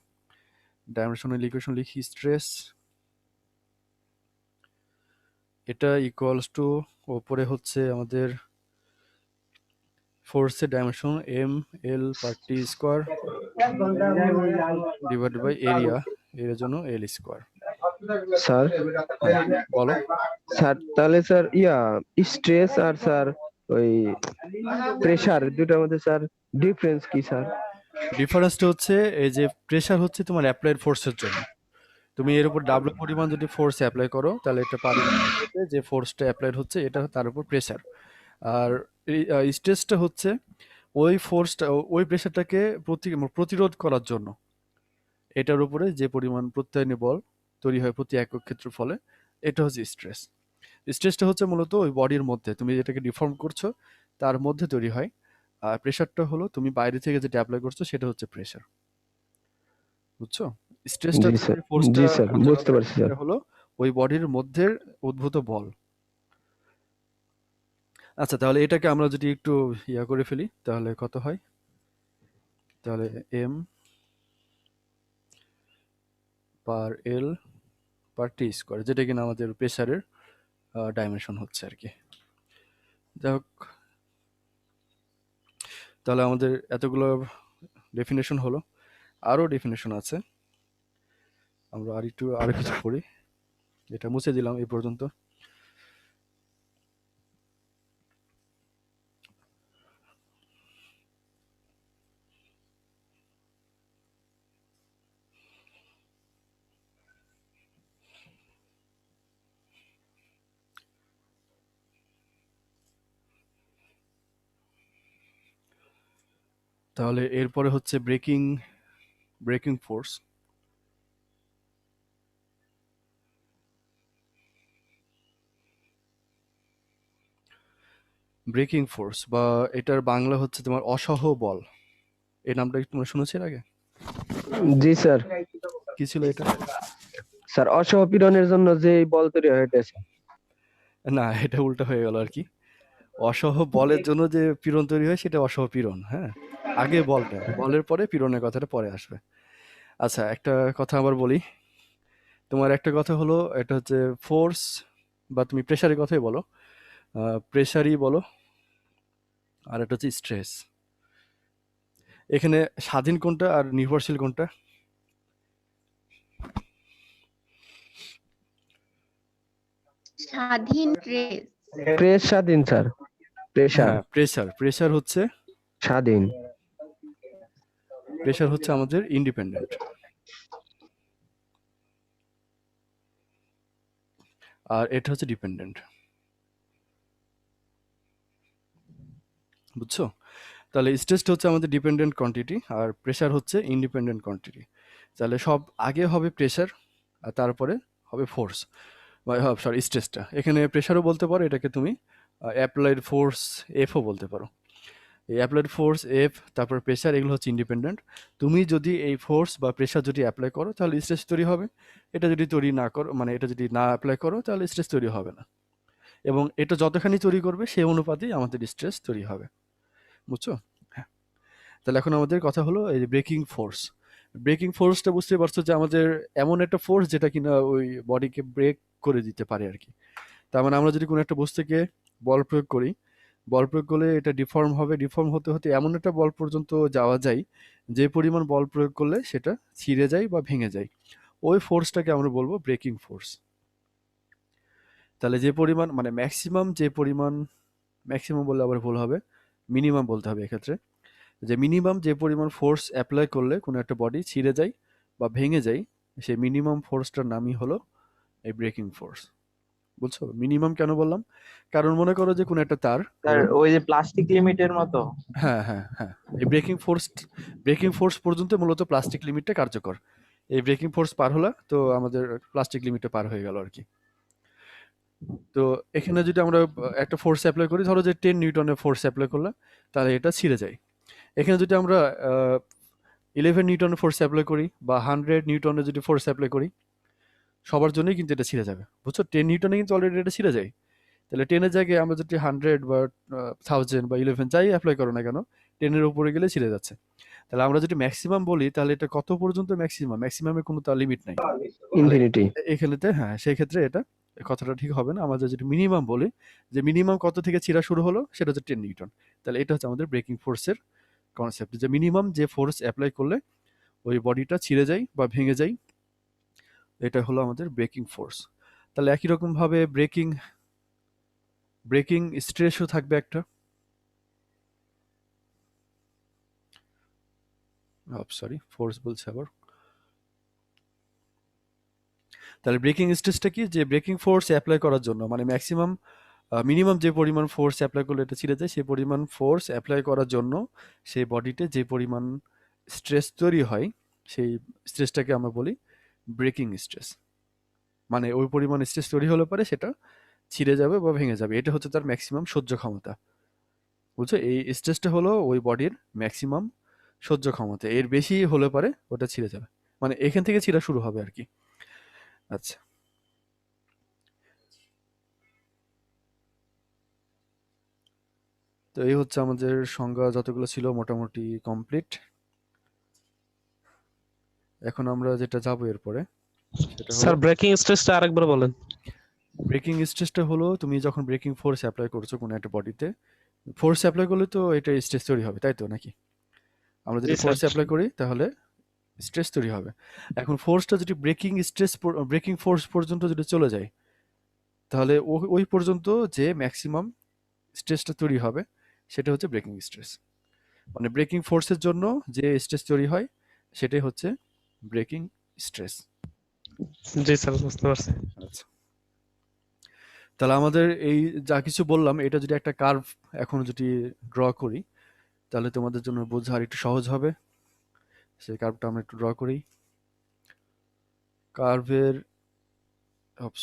ডাইমেনশনাল ইকুয়েশন লিখি। স্ট্রেস এটা ইকুয়ালস টু, ওপরে হচ্ছে আমাদের ফোর্সের dimension M L per T square divided by area, এর জন্য এল স্কোয়ার। স্যার বলো। স্যার তাহলে স্যার স্ট্রেস আর স্যার ওই প্রেসার দুটোর মধ্যে স্যার ডিফারেন্স কি স্যার? ডিফারেন্সটা হচ্ছে এই যে প্রেশার হচ্ছে তোমার অ্যাপ্লাইড ফোর্সের জন্য। তুমি এর উপর ডাব্লিউ পরিমাণ যদি ফোর্স অ্যাপ্লাই করো, তাহলে এটা পারি যে ফোর্সটা অ্যাপ্লাইড হচ্ছে এটা তার উপর প্রেশার। আর স্ট্রেসটা হচ্ছে ওই ফোর্সটা, ওই প্রেশারটাকে প্রতিরোধ করার জন্য এটার উপরে যে পরিমাণ প্রত্যায়নী বল তৈরি হয় প্রতি একক ক্ষেত্রফলে, এটা হচ্ছে স্ট্রেস। স্ট্রেসটা হচ্ছে মূলত ওই বডির মধ্যে তুমি যেটাকে ডিফর্ম করছো তার মধ্যে তৈরি হয়। আর প্রেশারটা হলো তুমি বাইরে থেকে যেটা অ্যাপ্লাই করছো সেটা হচ্ছে প্রেশার। বুঝছো? স্ট্রেসটা জি স্যার, যে ফোর্সটা জি স্যার, হচ্ছে বুঝতে পারছি স্যার। এটা হলো ওই বডির মধ্যে উদ্ভূত বল। আচ্ছা, তাহলে এটাকে আমরা যদি একটু ইয়া করে ফেলি তাহলে কত হয়? তাহলে এম পার এল পার টি স্কোয়ার, যেটা কিনা আমাদের প্রেসারের ডাইমেনশন হচ্ছে আর কি। যাই হোক, তাহলে আমাদের এতগুলো ডেফিনেশন হলো, আরও ডেফিনেশন আছে, আমরা আরো কিছু পড়ি। এটা মুছে দিলাম এই পর্যন্ত। তাহলে এরপরে হচ্ছে ব্রেকিং ফোর্স। ব্রেকিং ফোর্স বা এটার বাংলা হচ্ছে তোমার অসহ বল। এই নামটা কি তোমরা শুনেছো এর আগে? জি স্যার। কি ছিল এটা? স্যার অসহপীড়নের জন্য যে বল তৈরি হয় এটা স্যার। না, এটা উল্টা হয়ে গেল আর কি। অসহ বলের জন্য যে পীড়ন তৈরি হয় সেটা অসহ পীড়ন। হ্যাঁ, আগে বলটা, বলের পরে পীড়নের কথাটা পরে আসবে। আচ্ছা, একটা কথা আবার বলি। তোমার একটা কথা হলো এটা হচ্ছে ফোর্স, বা তুমি প্রেসারের কথাই বলো, প্রেসারই বলো, আর এটা হচ্ছে স্ট্রেস। এখানে স্বাধীন কোনটা আর নির্ভরশীল কোনটা? স্বাধীন ট্রেস। প্রেস স্বাধীন স্যার, প্রেসার হ্যাঁ, প্রেসার হচ্ছে স্বাধীন। আমাদের ইন্ডিপেন্ডেন্ট, আর এটা হচ্ছে ডিপেন্ডেন্ট। বুঝছো? তাহলে স্ট্রেসটা হচ্ছে আমাদের ডিপেন্ডেন্ট কোয়ান্টিটি আর প্রেসার হচ্ছে ইন্ডিপেন্ডেন্ট কোয়ান্টিটি। তাহলে সব আগে হবে প্রেসার আর তারপরে হবে ফোর্স, সরি স্ট্রেসটা। এখানে প্রেসারও বলতে পারো, এটাকে তুমি অ্যাপ্লাইড ফোর্স এফও বলতে পারো। এই অ্যাপ্লাইড ফোর্স এফ তারপর প্রেসার এগুলো হচ্ছে ইন্ডিপেন্ডেন্ট। তুমি যদি এই ফোর্স বা প্রেসার যদি অ্যাপ্লাই করো তাহলে স্ট্রেস তৈরি হবে। এটা যদি তৈরি না করো, মানে এটা যদি না অ্যাপ্লাই করো তাহলে স্ট্রেস তৈরি হবে না। এবং এটা যতখানি তৈরি করবে সেই অনুপাতেই আমাদের স্ট্রেস তৈরি হবে। বুঝছো? হ্যাঁ। তাহলে এখন আমাদের কথা হলো এই ব্রেকিং ফোর্স। ব্রেকিং ফোর্সটা বুঝতে পারছো যে আমাদের এমন একটা ফোর্স যেটা কিনা ওই বডিকে ব্রেক করে দিতে পারে আর কি। তার মানে আমরা যদি কোনো একটা বস্তুকে বল প্রয়োগ করি, বল প্রয়োগ করলে এটা ডিফর্ম হবে, ডিফর্ম হতে হতে এমন একটা বল পর্যন্ত যাওয়া যায় যে পরিমাণ বল প্রয়োগ করলে সেটা ছিঁড়ে যায় বা ভেঙে যায়, ওই ফোর্সটাকে আমরা বলবো ব্রেকিং ফোর্স। তাহলে যে পরিমাণ মানে ম্যাক্সিমাম বললে আবার ভুল হবে, মিনিমাম বলতে হবে এক্ষেত্রে, যে মিনিমাম যে পরিমাণ ফোর্স অ্যাপ্লাই করলে কোনো একটা বডি ছিঁড়ে যায় বা ভেঙে যায়, সেই মিনিমাম ফোর্সটার নামই হলো এই ব্রেকিং ফোর্স। বুঝছো? মিনিমাম কেন বললাম? কারণ মনে করো যে কোনো একটা তার, স্যার ওই যে প্লাস্টিক লিমিটের মতো। হ্যাঁ হ্যাঁ হ্যাঁ, এই ব্রেকিং ফোর্স পর্যন্ত মূলত প্লাস্টিক লিমিটটা কার্যকর। এই ব্রেকিং ফোর্স পার হলো তো আমাদের প্লাস্টিক লিমিটটা পার হয়ে গেল আর কি। তো এখানে যদি আমরা একটা ফোর্স অ্যাপ্লাই করি, ধরো যে 10 নিউটনের ফোর্স অ্যাপ্লাই করলাম, তাহলে এটা ছিঁড়ে যায়। এখানে যদি আমরা 11 নিউটনের ফোর্স অ্যাপ্লাই করি বা 100 নিউটনের যদি ফোর্স অ্যাপ্লাই করি, সবার জন্যই কিন্তু এটা ছিঁড়ে যাবে। বুঝছো? 10 নিউটনে কিন্তু অলরেডি এটা ছিঁড়ে যায়। তাহলে 10 এর জায়গায় আমরা যদি 100 বা 1000 বা 11 যাই অ্যাপ্লাই করো না কেন, 10 এর উপরে গেলে ছিঁড়ে যাচ্ছে। তাহলে আমরা যদি ম্যাক্সিমাম বলি তাহলে এটা কত পর্যন্ত ম্যাক্সিমাম? ম্যাক্সিমামের কোনো তার লিমিট নাই। তাহলে ইনফিনিটি। এখানেতে হ্যাঁ, সেই ক্ষেত্রে এটা এই কথাটা ঠিক হবে না। আমরা যদি মিনিমাম বলি যে মিনিমাম কত থেকে ছিঁড়া শুরু হলো সেটা হচ্ছে 10 নিউটন। তাহলে এটা হচ্ছে আমাদের ব্রেকিং ফোর্সের কনসেপ্ট, যে মিনিমাম যে ফোর্স অ্যাপ্লাই করলে ওই বডিটা ছিঁড়ে যায় বা ভেঙে যায়, এটা হলো আমাদের ব্রেকিং ফোর্স। তাহলে একই রকম ভাবে ব্রেকিং স্ট্রেসও থাকবে একটা। সরি, ফোর্স বলছে আবার। তাহলে ব্রেকিং স্ট্রেসটা কি? যে ব্রেকিং ফোর্স অ্যাপ্লাই করার জন্য মানে মিনিমাম যে পরিমাণ ফোর্স অ্যাপ্লাই করলে এটা ছিঁড়ে যায়, সেই পরিমাণ ফোর্স অ্যাপ্লাই করার জন্য সেই বডিতে যে পরিমাণ স্ট্রেস তৈরি হয়, সেই স্ট্রেসটাকে আমরা বলি ব্রেকিং স্ট্রেস। মানে ওই পরিমাণ স্ট্রেস তৈরি হলে পরে সেটা ছিঁড়ে যাবে বা ভেঙে যাবে, এটা হচ্ছে তার ম্যাক্সিমাম সহ্য ক্ষমতা। বুঝছো? এই স্ট্রেসটা হলো ওই বডির ম্যাক্সিমাম সহ্য ক্ষমতা, এর বেশি হলে পারে ওটা ছিঁড়ে যাবে, মানে এখান থেকে ছিঁড়া শুরু হবে আর কি। আচ্ছা, তো এই হচ্ছে আমাদের সংজ্ঞা যতগুলো ছিল মোটামুটি কমপ্লিট। এখন আমরা যেটা যাবো এরপরে সেটা হলো স্যার ব্রেকিং স্ট্রেসটা আরেকবার বলেন। ব্রেকিং স্ট্রেসটা হলো তুমি যখন ব্রেকিং ফোর্স অ্যাপ্লাই করছো কোনো একটা বডিতে, ফোর্স অ্যাপ্লাই করলে তো এটা স্ট্রেস তৈরি হবে, তাই তো নাকি? আমরা জি যদি স্যার। ফোর্স অ্যাপ্লাই করি তাহলে স্ট্রেস তৈরি হবে। এখন ফোর্সটা যদি ব্রেকিং ফোর্স পর্যন্ত যদি চলে যায়, তাহলে ওই পর্যন্ত যে ম্যাক্সিমাম স্ট্রেসটা তৈরি হবে সেটা হচ্ছে ব্রেকিং স্ট্রেস। মানে ব্রেকিং ফোর্সের জন্য যে স্ট্রেস তৈরি হয় সেটাই হচ্ছে ব্রেকিং স্ট্রেস। জি স্যার, বুঝতে পারছি। আচ্ছা, তাহলে আমাদের এই যা কিছু বললাম এটা যদি একটা কার্ভ এখন যদি ড্র করি তাহলে তোমাদের জন্য বোঝা আর একটু সহজ হবে। সেই কার্ভটা আমরা একটু ড্র করি। কার্ভের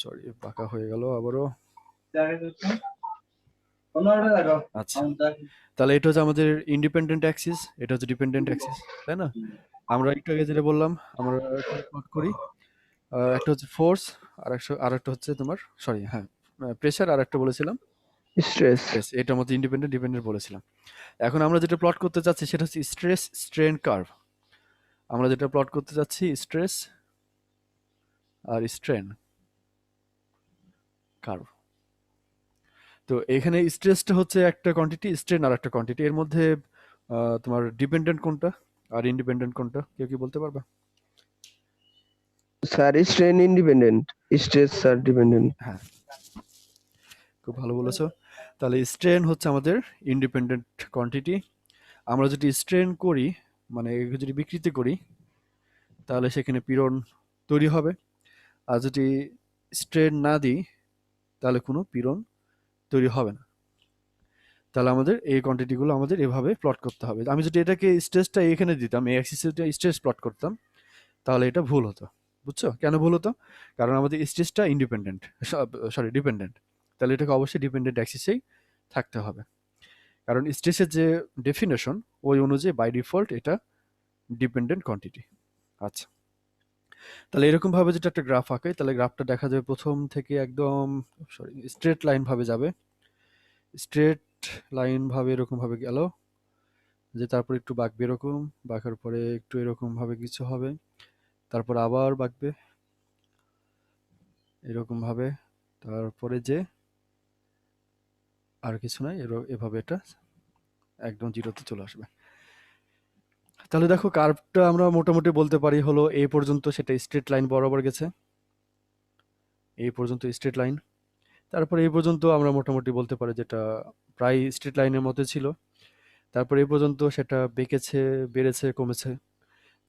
সরি বাঁকা হয়ে গেল আবারও। আচ্ছা, তাহলে এটা হচ্ছে আমাদের ইন্ডিপেন্ডেন্ট অ্যাক্সিস, এটা হচ্ছে ডিপেন্ডেন্ট অ্যাক্সিস, তাই না? আমরা একটু আগে যেটা বললাম আমরা প্লট করি, একটা হচ্ছে ফোর্স আর একটা হচ্ছে তোমার সরি হ্যাঁ প্রেসার, আর একটা বলেছিলাম স্ট্রেস। স্ট্রেস। এটার মধ্যে ইন্ডিপেন্ডেন্ট ডিপেন্ডেন্ট বলেছিলাম। এখন আমরা যেটা প্লট করতে চাচ্ছি সেটা হচ্ছে স্ট্রেস স্ট্রেন কার্ভ। আমরা যেটা প্লট করতে চাচ্ছি স্ট্রেস আর স্ট্রেন কার্ভ। তো এখানে স্ট্রেসটা হচ্ছে একটা কোয়ান্টিটি, স্ট্রেন আর একটা কোয়ান্টিটি। এর মধ্যে তোমার ডিপেন্ডেন্ট কোনটা আর ইন্ডিপেন্ডেন্ট কোনটা কেউ কি বলতে পারবা? Sir strain independent, stress sir dependent. হ্যাঁ, খুব ভালো বলেছো। তাহলে স্ট্রেন হচ্ছে আমাদের ইন্ডিপেন্ডেন্ট কোয়ান্টিটি। আমরা যদি স্ট্রেন করি মানে একে যদি বিকৃতি করি তাহলে সেখানে পীড়ন তৈরি হবে, আর যদি স্ট্রেন না দিই তাহলে কোনো পীড়ন তৈরি হবে না। তাহলে আমাদের এই কোয়ান্টিটিগুলো আমাদের এভাবে প্লট করতে হবে। আমি যদি এটাকে স্ট্রেসটা এখানে দিতাম, এই অ্যাক্সিসে স্ট্রেস প্লট করতাম, তাহলে এটা ভুল হতো। বুঝছো কেন ভুল হতো? কারণ আমাদের স্ট্রেসটা ইন্ডিপেন্ডেন্ট, সরি ডিপেন্ডেন্ট, তাহলে এটাকে অবশ্যই ডিপেন্ডেন্ট অ্যাক্সিসেই থাকতে হবে। কারণ স্ট্রেসের যে ডেফিনেশন ওই অনুযায়ী বাই ডিফল্ট এটা ডিপেন্ডেন্ট কোয়ান্টিটি। আচ্ছা, তাহলে এরকম ভাবে যেটা একটা গ্রাফ আঁকাই তাহলে গ্রাফটা দেখা যাবে প্রথম থেকে একদম সরি স্ট্রেট লাইন ভাবে যাবে, স্ট্রেট লাইন ভাবে এরকম ভাবে গেল, যে তারপর একটু বাঁকবে এরকম, বাঁকার পরে একটু এরকম ভাবে কিছু হবে, তারপর আবার বাঁকবে এরকম ভাবে, তারপরে যে আর কিছু নাই এভাবে এটা একদম জিরোতে চলে আসবে। তাহলে দেখো কার্ভটা আমরা মোটামুটি বলতে পারি হলো এই পর্যন্ত সেটা স্ট্রেট লাইন বরাবর গেছে, এই পর্যন্ত স্ট্রেট লাইন। তারপর এই পর্যন্ত আমরা মোটামুটি বলতে পারি যেটা প্রায় স্ট্রেট লাইনের মধ্যে ছিল। তারপর এই পর্যন্ত সেটা বেঁকেছে, বেড়েছে, কমেছে।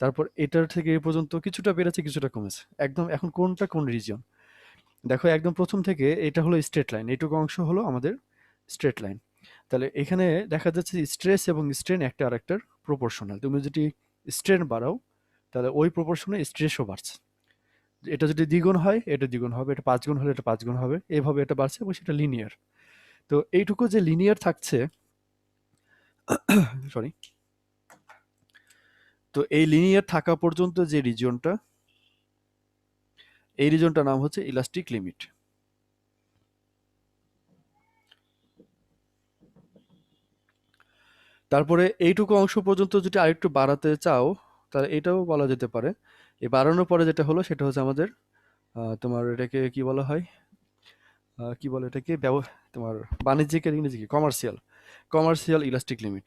তারপর এটার থেকে এই পর্যন্ত কিছুটা বেড়েছে কিছুটা কমেছে। একদম এখন কোনটা কোন রিজিয়ন দেখো, একদম প্রথম থেকে এটা হলো স্ট্রেট লাইন, এইটুকু অংশ হলো আমাদের স্ট্রেট লাইন। তাহলে এখানে দেখা যাচ্ছে স্ট্রেস এবং স্ট্রেন একটা আরেকটার প্রপোর্শনাল। তুমি যদি স্ট্রেন বাড়াও তাহলে ওই প্রপোর্শনে স্ট্রেসও বাড়ছে। এটা যদি দ্বিগুণ হয় এটা দ্বিগুণ হবে, এটা 5 গুণ হলে এটা 5 গুণ হবে, এভাবে এটা বাড়ছে এবং সেটা লিনিয়ার। তো এইটুকু যে লিনিয়ার থাকছে সরি, তো এই লিনিয়ার থাকা পর্যন্ত যে রিজিয়নটা, এই রিজনটার নাম হচ্ছে ইলাস্টিক লিমিট। তারপরে এইটুকু অংশ পর্যন্ত যদি আরেকটু বাড়াতে চাও তাহলে এটাও বলা যেতে পারে। এই বাড়ানোর পরে যেটা হলো সেটা হচ্ছে আমাদের তোমার এটাকে কি বলা হয়, কি বলে এটাকে তোমার বাণিজ্যিকের ইংরেজি কি, commercial, commercial elastic limit,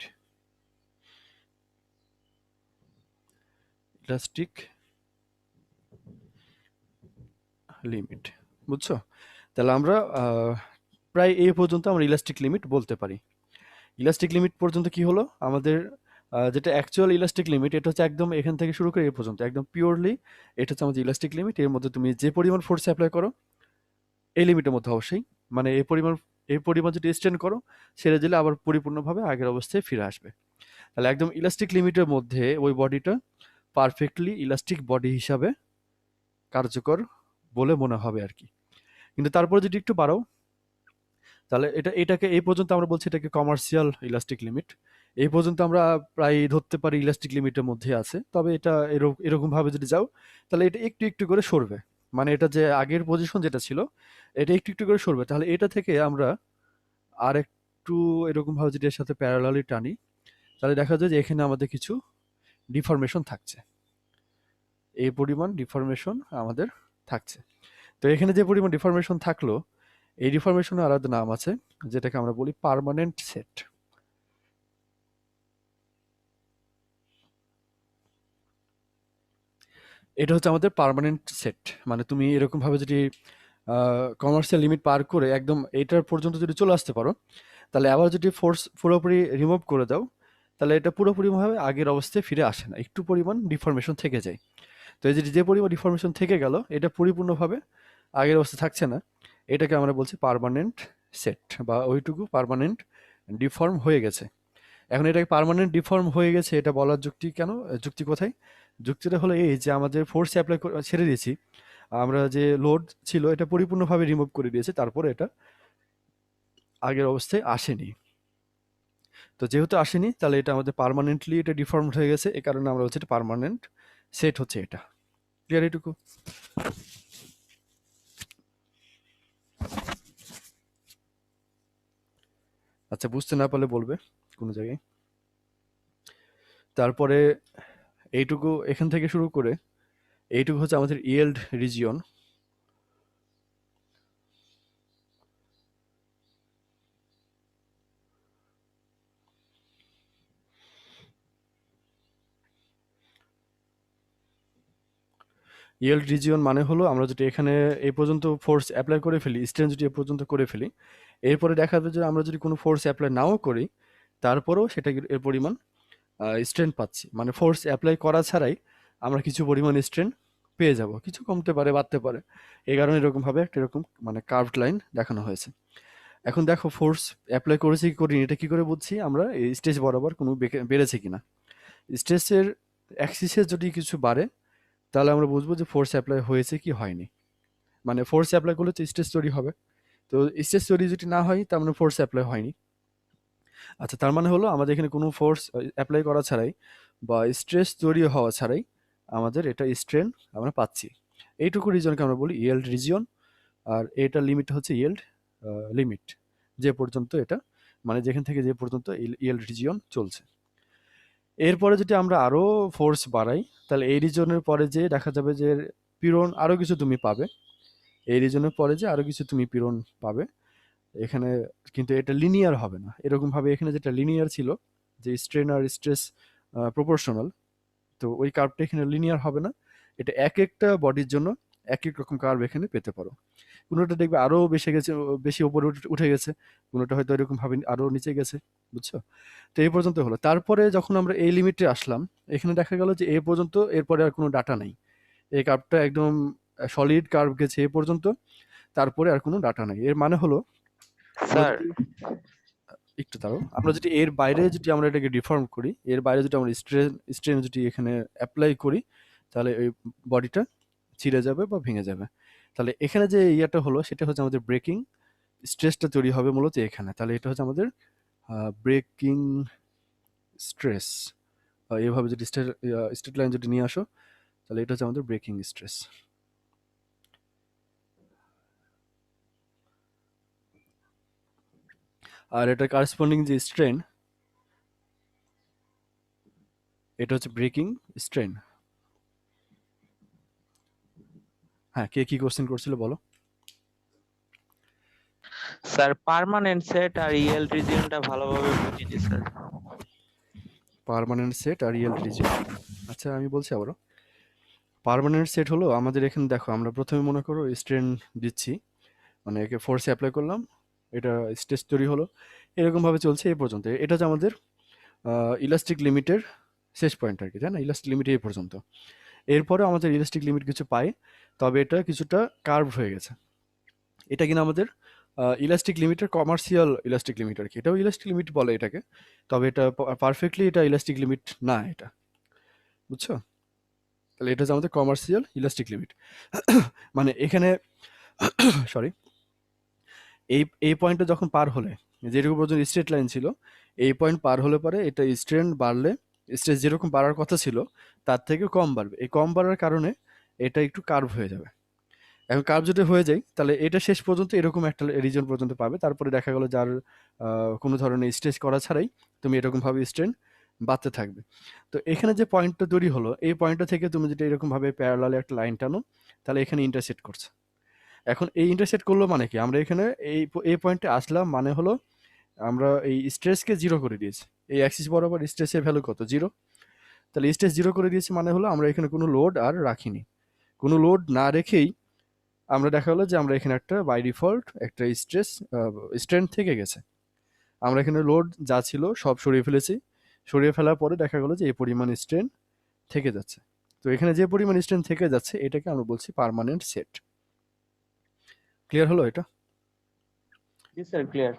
elastic limit. বুঝছো? তাহলে আমরা প্রায় এই পর্যন্ত আমরা ইলাস্টিক লিমিট বলতে পারি। ইলাস্টিক লিমিট পর্যন্ত কি হলো আমাদের, যেটা অ্যাকচুয়াল ইলাস্টিক লিমিট এটা হচ্ছে একদম এখান থেকে শুরু করে এই পর্যন্ত একদম পিওরলি এটা হচ্ছে আমাদের ইলাস্টিক লিমিট। এর মধ্যে তুমি যে পরিমাণ ফোর্স অ্যাপ্লাই করো এই লিমিটের মধ্যে অবশ্যই, মানে এই পরিমাণ যদি এক্সটেন্ড করো ছেড়ে দিলে আবার পরিপূর্ণভাবে আগের অবস্থায় ফিরে আসবে। তাহলে একদম ইলাস্টিক লিমিটের মধ্যে ওই বডিটা পারফেক্টলি ইলাস্টিক বডি হিসাবে কার্যকর বলে মনে হবে আর কি। কিন্তু তারপরে যদি একটু বাড়াও তাহলে এটাকে এই পর্যন্ত আমরা বলছি এটাকে কমার্শিয়াল ইলাস্টিক লিমিট। এই পর্যন্ত আমরা প্রায় ধরতে পারি ইলাস্টিক লিমিটের মধ্যে আছে, তবে এটা এরকম ভাবে যদি যাও তাহলে এটা একটু একটু করে সরবে, মানে এটা যে আগের পজিশন যেটা ছিল এটা একটু একটু করে সরবে। তাহলে এটা থেকে আমরা আর একটু এরকম ভাবে যদি এর সাথে প্যারালালি টানি তাহলে দেখা যায় যে এখানে আমাদের কিছু ডিফরমেশন থাকছে, এই পরিমাণ ডিফরমেশন আমাদের থাকছে। তো এখানে যে পরিমাণ ডিফরমেশন থাকলো এই ডিফরমেশনের আলাদা নাম আছে, যেটাকে আমরা বলি পার্মানেন্ট সেট। এটা হচ্ছে আমাদের পার্মানেন্ট সেট। মানে তুমি এরকম ভাবে যদি কমার্শিয়াল লিমিট পার করে একদম এইটার পর্যন্ত যদি চলে আসতে পারো, তাহলে আবার যদি ফোর্স পুরোপুরি রিমুভ করে দাও তাহলে এটা পুরোপুরিভাবে আগের অবস্থায় ফিরে আসে না, একটু পরিমাণ ডিফরমেশন থেকে যায়। তো এই যে পরিমাণ ডিফরমেশন থেকে গেল এটা পরিপূর্ণভাবে আগের অবস্থা থাকছে না, এটাকে আমরা বলছি পার্মানেন্ট সেট, বা ওইটুকু পার্মানেন্ট ডিফর্ম হয়ে গেছে। এখন এটাকে পার্মানেন্ট ডিফর্ম হয়ে গেছে এটা বলার যুক্তি কেন, যুক্তি কোথায়? যুক্তিটা হলো এই যে আমাদের ফোর্স অ্যাপ্লাই ছেড়ে দিয়েছি, আমরা যে লোড ছিল এটা পরিপূর্ণভাবে রিমুভ করে দিয়েছি, তারপরে এটা আগের অবস্থায় আসেনি। তো যেহেতু আসেনি তাহলে এটা আমাদের পার্মানেন্টলি এটা ডিফর্মড হয়ে গেছে, এই কারণে আমরা হচ্ছে এটা পার্মানেন্ট সেট হচ্ছে এটা। ক্লিয়ার এটুকু? আচ্ছা, বুঝতে না পারলে বলবে কোনো জায়গায়। তারপরে এইটুকু এখান থেকে শুরু করে এইটুকু হচ্ছে আমাদের ইয়েল্ড রিজিয়ন। ইয়েল্ড রিজিয়ন মানে হলো আমরা যদি এখানে এই পর্যন্ত ফোর্স অ্যাপ্লাই করে ফেলি, স্ট্রেন যদি এ পর্যন্ত করে ফেলি, এরপরে দেখা যাবে যে আমরা যদি কোনো ফোর্স অ্যাপ্লাই নাও করি তারপরেও সেটা এর পরিমাণ স্ট্রেন পাচ্ছি, মানে ফোর্স অ্যাপ্লাই করা ছাড়াই আমরা কিছু পরিমাণ স্ট্রেন পেয়ে যাব, কিছু কমতে পারে বাড়তে পারে, এই কারণে এরকমভাবে একটা এরকম মানে কার্ভড লাইন দেখানো হয়েছে। এখন দেখো ফোর্স অ্যাপ্লাই করেছি কি করিনি এটা কি করে বুঝছি আমরা? এই স্টেজ বরাবর কোনো বেড়েছে কিনা। স্টেজের অ্যাক্সিসে যদি কিছু বাড়ে তাহলে আমরা বুঝবো যে ফোর্স অ্যাপ্লাই হয়েছে কি হয়নি। মানে ফোর্স অ্যাপ্লাই করলে তো স্ট্রেস তৈরি হবে, তো স্ট্রেস তৈরি যদি না হয় তার মানে ফোর্স অ্যাপ্লাই হয়নি। আচ্ছা, তার মানে হলো আমাদের এখানে কোনো ফোর্স অ্যাপ্লাই করা ছাড়াই বা স্ট্রেস তৈরি হওয়া ছাড়াই আমাদের এটা স্ট্রেন আমরা পাচ্ছি। এইটুকু রিজনকে আমরা বলি ইয়েল্ড রিজিয়ন, আর এটা লিমিট হচ্ছে ইয়েল্ড লিমিট, যে পর্যন্ত এটা মানে যেখান থেকে যে পর্যন্ত ইয়েল্ড রিজিয়ন চলছে। এরপরে যদি আমরা আরো ফোর্স বাড়াই তাহলে এই রিজনের পরে যে দেখা যাবে যে পীড়ন আরো কিছু তুমি পাবে, এই রিজনের পরে যে আরো কিছু তুমি পীড়ন পাবে এখানে, কিন্তু এটা লিনিয়ার হবে না। এরকম ভাবে এখানে যেটা লিনিয়ার ছিল যে স্ট্রেন আর স্ট্রেস প্রপোর্শনাল, তো ওই কার্ভটা এখানে লিনিয়ার হবে না, এটা এক একটা বডির জন্য এক এক রকম কার্ভ এখানে পেতে পারো। কোনোটা দেখবে আরো বেশি উপরে উঠে গেছে, কোনোটা হয়তো এরকম ভাবে আরো নিচে গেছে, বুঝছো? তো এই পর্যন্ত হলো। তারপরে যখন আমরা এই লিমিটে আসলাম এখানে দেখা গেল যে এই পর্যন্ত, এরপরে আর কোনো ডাটা নাই, এই কার্ভটা একদম সলিড কার্ভ গেছে এ পর্যন্ত, তারপরে আর কোনো ডাটা নাই। এর মানে হলো আমরা স্যার যদি একটু দাঁড়াও, আমরা যদি এর বাইরে যদি আমরা এটাকে ডিফর্ম করি, এর বাইরে যদি আমরা স্ট্রেন যদি এখানে অ্যাপ্লাই করি তাহলে ওই বডিটা ছিঁড়ে যাবে বা ভেঙে যাবে। তাহলে এখানে যে ইয়াটা হলো সেটা হচ্ছে আমাদের ব্রেকিং স্ট্রেসটা তৈরি হবে মূলত এখানে, তাহলে এটা হচ্ছে আমাদের ব্রেকিং স্ট্রেস। এইভাবে যদি স্ট্রেট লাইন যদি নিয়ে আসো তাহলে এটা হচ্ছে আমাদের ব্রেকিং স্ট্রেস। আর এটা কারেসপন্ডিং যে স্ট্রেন এটা হচ্ছে ব্রেকিং স্ট্রেন। হ্যাঁ, কে কি কোশ্চেন করছিল বলো? স্যার পার্মানেন্ট সেট আর ইএল রিজিয়নটা ভালোভাবে বুঝিনি স্যার। পার্মানেন্ট সেট আর ইয়েল্ড রিজিয়ন। আচ্ছা, আমি বলছি আবারও। পার্মানেন্ট সেট হলো আমাদের এখানে দেখো আমরা প্রথমে মনে করো স্ট্রেন দিচ্ছি, মানে একে ফোর্সে অ্যাপ্লাই করলাম, এটা স্ট্রেস তৈরি হলো, এরকমভাবে চলছে এই পর্যন্ত। এটা হচ্ছে আমাদের ইলাস্টিক লিমিটের শেষ পয়েন্ট আর কি, তাই না? ইলাস্টিক লিমিট এই পর্যন্ত। এরপরে আমাদের ইলাস্টিক লিমিট কিছু পাই, তবে এটা কিছুটা কার্ভ হয়ে গেছে। এটা কিনা আমাদের ইলাস্টিক লিমিটের কমার্শিয়াল ইলাস্টিক লিমিট আর কি, এটাও ইলাস্টিক লিমিট বলে এটাকে, তবে এটা পারফেক্টলি এটা ইলাস্টিক লিমিট না এটা, বুঝছো? তাহলে এটা হচ্ছে আমাদের কমার্শিয়াল ইলাস্টিক লিমিট। মানে এখানে সরি, এই পয়েন্টটা যখন পার হলে, যেটুকু পর্যন্ত স্ট্রেট লাইন ছিল, এই পয়েন্ট পার হলে পরে এটা স্ট্রেন বাড়লে, স্ট্রেস যেরকম বাড়ার কথা ছিল তার থেকে কম বাড়বে। এই কম বাড়ার কারণে এটা একটু কার্ভ হয়ে যাবে। এখন কার্ভ যদি হয়ে যায় তাহলে এটা শেষ পর্যন্ত এরকম একটা রিজন পর্যন্ত পাবে। তারপরে দেখা গেল যার কোনো ধরনের স্ট্রেচ করা ছাড়াই তুমি এরকমভাবে স্ট্রেন বাড়তে থাকবে। তো এখানে যে পয়েন্টটা তৈরি হলো, এই পয়েন্টটা থেকে তুমি যদি এরকমভাবে প্যারালালে একটা লাইন টানো, তাহলে এখানে ইন্টারসেক্ট করছে। এখন এই ইন্টারসেক্ট করলো মানে কি, আমরা এখানে এই পয়েন্টে আসলাম মানে হলো আমরা এই স্ট্রেসকে জিরো করে দিয়েছি। এই অ্যাক্সিস বরাবর স্ট্রেসের ভ্যালু কত? জিরো। তাহলে স্ট্রেস জিরো করে দিয়েছি মানে হলো আমরা এখানে কোনো লোড আর রাখিনি। কোনো লোড না রেখেই আমরা দেখা হলো যে আমরা এখানে একটা বাই ডিফল্ট একটা স্ট্রেন থেকে গেছে। আমরা এখানে লোড যা ছিল সব সরিয়ে ফেলেছি। সরিয়ে ফেলার পরে দেখা গেলো যে এই পরিমাণ স্ট্রেন থেকে যাচ্ছে। তো এখানে যে পরিমাণ স্ট্রেন থেকে যাচ্ছে এটাকে আমরা বলছি পার্মানেন্ট সেট। ক্লিয়ার হলো এটা? জি স্যার, ক্লিয়ার।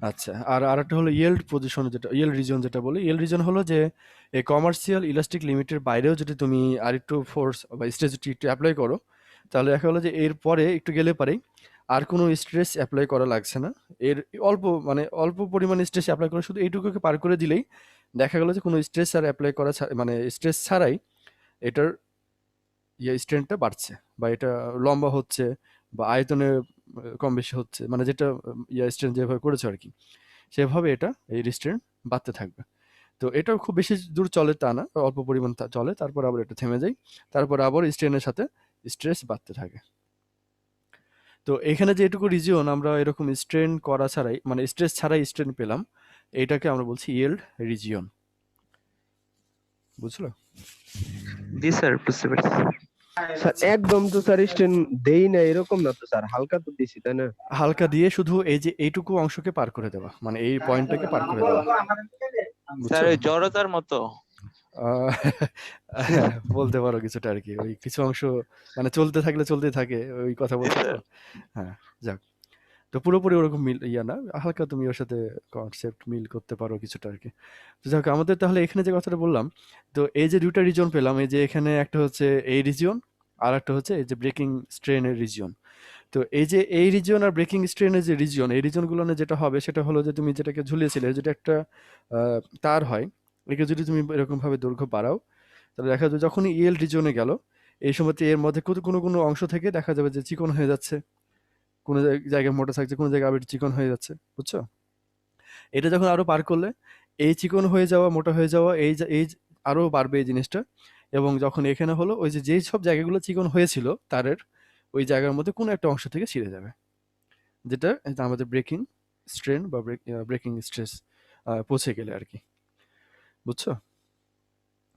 আচ্ছা, আর আরেকটা হলো ইয়েল্ড পজিশন, যেটা ইয়েল্ড রিজন যেটা বলি। ইয়েল্ড রিজন হলো যে এই কমার্শিয়াল ইলাস্টিক লিমিটের বাইরেও যদি তুমি আরেকটু ফোর্স বা স্ট্রেস যদি একটু অ্যাপ্লাই করো, তাহলে দেখা গেলো যে এর পরে একটু গেলে পারেই আর কোনো স্ট্রেস অ্যাপ্লাই করা লাগছে না। এর অল্প পরিমাণ স্ট্রেস অ্যাপ্লাই করে শুধু এইটুকুকে পার করে দিলেই দেখা গেলো যে কোনো স্ট্রেস আর অ্যাপ্লাই করা মানে স্ট্রেস ছাড়াই এটার স্ট্রেনটা বাড়ছে, বা এটা লম্বা হচ্ছে, বা আয়তনে কম বেশি হচ্ছে, মানে যেটা স্ট্রেন যেভাবে করেছে আর কি, সেভাবে এটা এই রিস্ট্রেন বাড়তে থাকবে। তো এটাও খুব বেশি দূর চলে তা না, অল্প পরিমাণ চলে, তারপর আবার এটা থেমে যায়, তারপর আবার স্ট্রেনের সাথে স্ট্রেস বাড়তে থাকে। তো এখানে যে এটুকু রিজিয়ন আমরা এরকম স্ট্রেন করা ছাড়াই, মানে স্ট্রেস ছাড়াই স্ট্রেন পেলাম, এটাকে আমরা বলছি ইয়েল্ড রিজিয়ন। বুঝলো? জি স্যার, বুঝতে পারছি। স্যার একদম তো স্যার স্ট্রেন দেই না এরকম না তো স্যার, হালকা তো দিছি তাই না? হালকা দিয়ে শুধু এই যে এইটুকু অংশকে পার করে দেওয়া, মানে এই পয়েন্টটাকে পার করে দেওয়া। স্যার বুঝছো? ওই জড়তার মতো। আহ, হ্যাঁ, বলতে পারো কিছুটা আর কি। ওই কিছু অংশ মানে চলতে থাকলে চলতে থাকে, ওই কথা জি বলছো তো। স্যার। হ্যাঁ, যাক। তো পুরোপুরি ওরকম মিল না, হালকা তুমি ওর সাথে কনসেপ্ট মিল করতে পারো কিছুটা আর কি। তো যাক, আমাদের তাহলে এখানে যে কথাটা বললাম, তো এই যে দুইটা রিজন পেলাম, এই যে এখানে একটা হচ্ছে এই রিজিয়ন, আর একটা হচ্ছে এই যে ব্রেকিং স্ট্রেনের রিজিয়ন। তো এই যে এই রিজিয়ন আর ব্রেকিং স্ট্রেনের যে রিজিয়ন, এই রিজিয়নগুলো যেটা হবে সেটা হলো যে তুমি যেটাকে ঝুলিয়েছিলে, যেটা একটা তার হয়, একে যদি তুমি এরকম ভাবে দৈর্ঘ্য বাড়াও, তাহলে দেখা যাবে যখনই ইএল রিজিয়নে গেল, এই সময়তে এর মধ্যে কোনো অংশ থেকে দেখা যাবে যে চিকন হয়ে যাচ্ছে, কোনো জায়গায় মোটা থাকছে, কোনো জায়গায় আবার চিকন হয়ে যাচ্ছে। বুঝছো? এটা যখন আরো পার করলে এই চিকন হয়ে যাওয়া, মোটা হয়ে যাওয়া, আরো বাড়বে এই জিনিসটা। এবং যখন এখানে হলো ওই যে যেই সব জায়গাগুলো চিকন হয়েছিল তারের, ওই জায়গার মধ্যে কোনো একটা অংশ থেকে ছিঁড়ে যাবে, যেটা এটা আমাদের ব্রেকিং স্ট্রেন বা ব্রেকিং স্ট্রেস পৌঁছে গেলে আর কি। বুঝছো?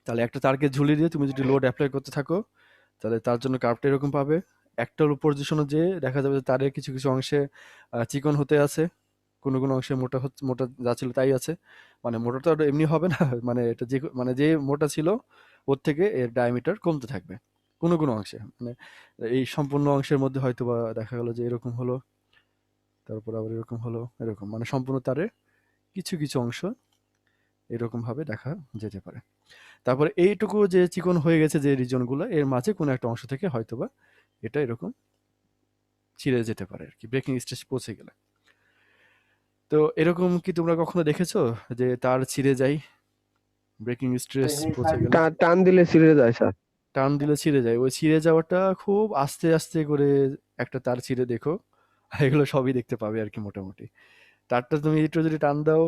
তাহলে একটা তারকে ঝুলিয়ে দিয়ে তুমি যদি লোড অ্যাপ্লাই করতে থাকো, তাহলে তার জন্য কার্ভটা এরকম পাবে। একটার পজিশনে যে দেখা যাবে যে তারের কিছু কিছু অংশে চিকন হতে আছে, কোনো অংশে মোটা যা ছিল তাই আছে। মানে মোটা তো আর এমনি হবে না মানে এটা মানে যে মোটা ছিল ওর থেকে এর ডায়ামিটার কমতে থাকবে কোনো অংশে। মানে এই সম্পূর্ণ অংশের মধ্যে হয়তো বা দেখা গেল যে এরকম হলো, তারপর আবার এরকম হলো, এরকম মানে সম্পূর্ণ তারে কিছু কিছু অংশ এরকম ভাবে দেখা যেতে পারে। তারপরে এইটুকু যে চিকন হয়ে গেছে যে রিজনগুলো, এর মাঝে কোনো একটা অংশ থেকে হয়তোবা এটা এরকম ছিঁড়ে যেতে পারে আর কি, ব্রেকিং স্টেজ পৌঁছে গেলে। তো এরকম কি তোমরা কখনো দেখেছো যে তার ছিঁড়ে যায় ব্রেকিং স্ট্রেস পৌঁছে গেলে? টান দিলে ছিঁড়ে যায় স্যার। টান দিলে ছিঁড়ে যায়, ওই ছিঁড়ে যাওয়াটা খুব আস্তে আস্তে করে একটা তার ছিঁড়ে দেখো, এগুলো সবই দেখতে পাবে আর কি মোটামুটি। তারটা তুমি একটু যদি টান দাও,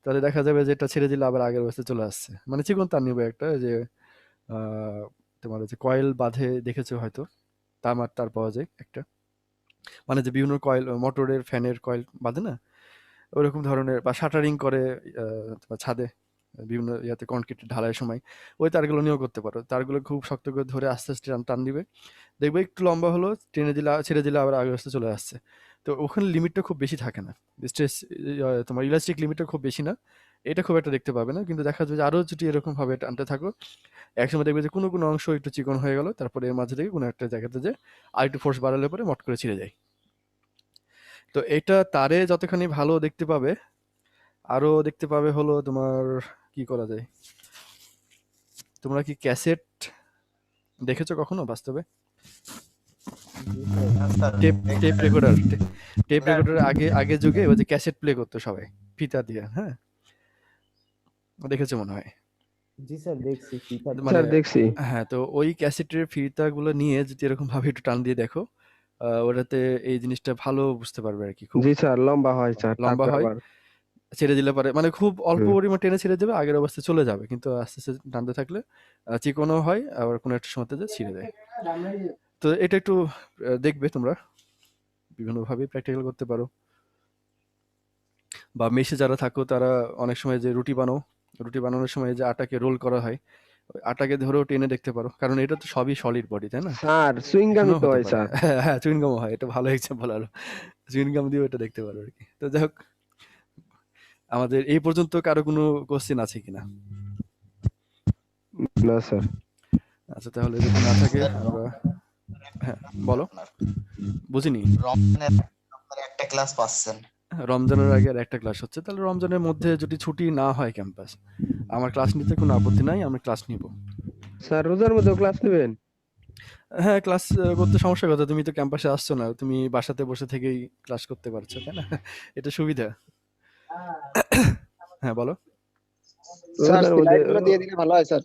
তাহলে দেখা যাবে যে এটা ছেড়ে দিলে আবার আগের অবস্থায় চলে আসছে। মানে চিকন তার নিবে একটা, যে তোমার হচ্ছে কয়েল বাঁধে, দেখেছো হয়তো, তামার তার পাওয়া যায় একটা, মানে যে বিভিন্ন কয়েল, মোটরের ফ্যানের কয়েল বাঁধে না, ওরকম ধরনের, বা শাটারিং করে তোমার ছাদে বিভিন্ন ইয়াতে কনক্রিট ঢালাইয়ের সময়, ওই তারগুলো নিয়েও করতে পারো। তারগুলো খুব শক্ত করে ধরে আস্তে আস্তে টান টান দিবে, দেখবে একটু লম্বা হলো, টেনে দিলে ছেড়ে দিলে আবার আগের অবস্থায় চলে আসছে। তো ওখানে লিমিটটা খুব বেশি থাকে না, স্ট্রেস তোমার ইলাস্টিক লিমিটটা খুব বেশি না, এটা খুব একটা দেখতে পাবে না। কিন্তু দেখা যাবে যে আরও যদি এরকম ভাবে টানতে থাকো, একসময় দেখবে যে কোনো অংশ একটু চিকন হয়ে গেল, তারপরে এর মাঝে থেকে কোনো একটা জায়গাতে যে আর একটু ফোর্স বাড়ালে পরে মট করে ছিঁড়ে যায়। তো এটা তারে যতখানি ভালো দেখতে পাবে, আরো দেখতে পাবে হলো তোমার কি করা যায়। তোমরা কি ক্যাসেট দেখেছো কখনো বাস্তবে? Tape tape recorder tape recorder আগে যুগে ওই যে ক্যাসেট প্লে করতো সবাই ফিতা দিয়ে, হ্যাঁ দেখেছো মনে হয়। জি স্যার দেখছি ফিফা মানে স্যার দেখছি। হ্যাঁ, তো ওই ক্যাসেটের ফিতাগুলো নিয়ে যদি এরকম ভাবে একটু টান দিয়ে দেখো, ওটাতে এই জিনিসটা ভালো বুঝতে পারবে আর কি, খুব জি স্যার লম্বা হয় স্যার, লম্বা তারপর হয়। আবার ছেড়ে দিলে পারে মানে খুব অল্প হুম। পরিমাণ টেনে ছেড়ে দেবে, আগের অবস্থায় চলে যাবে, কিন্তু আস্তে আস্তে টানতে থাকলে চিকনও হয়, আবার কোনো একটা সময়তে যে ছিঁড়ে দেয়। তো এটা একটু দেখবে তোমরা, বিভিন্নভাবে প্র্যাকটিক্যাল করতে পারো। বা মেসে যারা থাকো তারা অনেক সময় যে রুটি বানানোর সময় যে আটাকে রোল করা হয়, ওই আটাকে ধরেও টেনে দেখতে পারো, কারণ এটা তো সবই সলিড বডি, তাই না? স্যার সুইংগামই এখনো তো হতে হয় পারে। স্যার। হ্যাঁ, চুইংগামও হয়, এটা ভালো এক্সাম্পল হলো। চুইংগাম দিয়েও এটা দেখতে পারো আর কি। তো যাই হোক, আমাদের এই পর্যন্ত কারো কোনো কোশ্চেন আছে কিনা? না স্যার। আচ্ছা, তাহলে যদি না থাকে আমরা, হ্যাঁ বলো, বুঝিনি। রমজানের আপনার একটা ক্লাস পাচ্ছেন। রমজানের আগে আর একটা ক্লাস হচ্ছে, তাহলে রমজানের মধ্যে যদি ছুটি না হয় ক্যাম্পাস, আমার ক্লাস নিতে কোনো আপত্তি নাই, আমরা ক্লাস নিব। স্যার রোজার মধ্যেও ক্লাস নেবেন? হ্যাঁ, ক্লাস করতে সমস্যা কথা, তুমি তো ক্যাম্পাসে আসছো না, তুমি বাসাতে বসে থেকেই ক্লাস করতে পারছো, তাই না? এটা সুবিধা। হ্যাঁ বলো। রোজার মধ্যে ভালো হয় স্যার।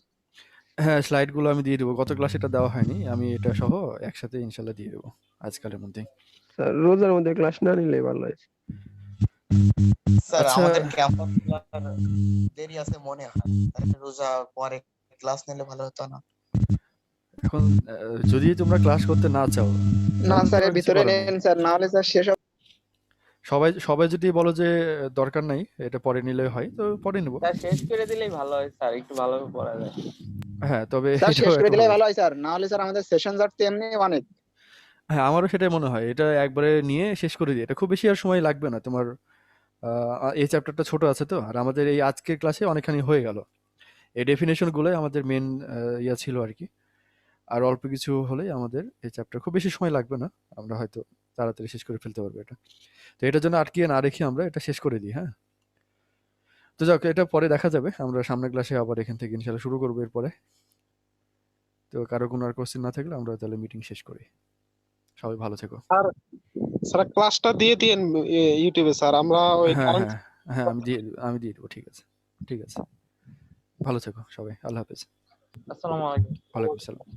হ্যাঁ, স্লাইড গুলো আমি দিয়ে দেবো, গত ক্লাসে এটা দেওয়া হয়নি, আমি এটা সহ একসাথে ইনশাল্লাহ দিয়ে দেবো আজকালের মধ্যেই। স্যার রোজার মধ্যে ক্লাস না নিলে ভালো হয়। স্যার আচ্ছা, আমাদের ক্যাম্পাস দেরি আছে মনে হয়, তাহলে রোজা পরে ক্লাস নিলে ভালো হতো না? এখন যদি তোমরা ক্লাস করতে না চাও, না তাহলে স্যার তো এর আর কিছু ভিতরে করার নেই। নেন স্যার, না হলে স্যার শেষ হবে। সবাই যদি বলো যে দরকার নাই, এটা পরে নিলে হয়, তো পরে নেবো। স্যার শেষ করে দিলেই ভালো হয় স্যার, একটু ভালোভাবে পড়া যায়। হ্যাঁ, তবে স্যার এটাও শেষ করে একটা দিলেই ভালো। ভালো হয় স্যার, না হলে স্যার আমাদের সেশন জট এমনি অনেক। হ্যাঁ, আমারও সেটাই মনে হয়, এটা একবারে নিয়ে শেষ করে দিই, এটা খুব বেশি আর সময় লাগবে না তোমার। এই চ্যাপ্টারটা ছোট আছে তো, আর আমাদের এই আজকের ক্লাসে অনেকখানি হয়ে গেল। এই ডেফিনেশন গুলোই আমাদের মেন ইয়া ছিল আর কি। আর অল্প কিছু হলেই আমাদের এই চ্যাপ্টার, খুব বেশি সময় লাগবে না, আমরা হয়তো তাড়াতাড়ি শেষ করে ফেলতে পারবো এটা। তো এটার জন্য আটকিয়ে না রেখে আমরা এটা শেষ করে দিই, হ্যাঁ। তো যাক, এটা পরে দেখা যাবে, আমরা সামনের ক্লাসে আবার এখান থেকে ইনশাল্লাহ শুরু করবো এরপরে। তো কারো কোনো আর কোশ্চেন না থাকলে আমরা তাহলে মিটিং শেষ করি। সবাই ভালো থেকো। স্যার ক্লাসটা দিয়ে দিন ইউটিউবে স্যার, আমরা ওই হ্যাঁ কারেন্ট হ্যাঁ হ্যাঁ, আমি দিয়ে দেবো, ঠিক আছে, ঠিক আছে। ভালো থেকো সবাই, আল্লাহ হাফেজ। আসসালামু আলাইকুম। ওয়ালাইকুম আসসালাম।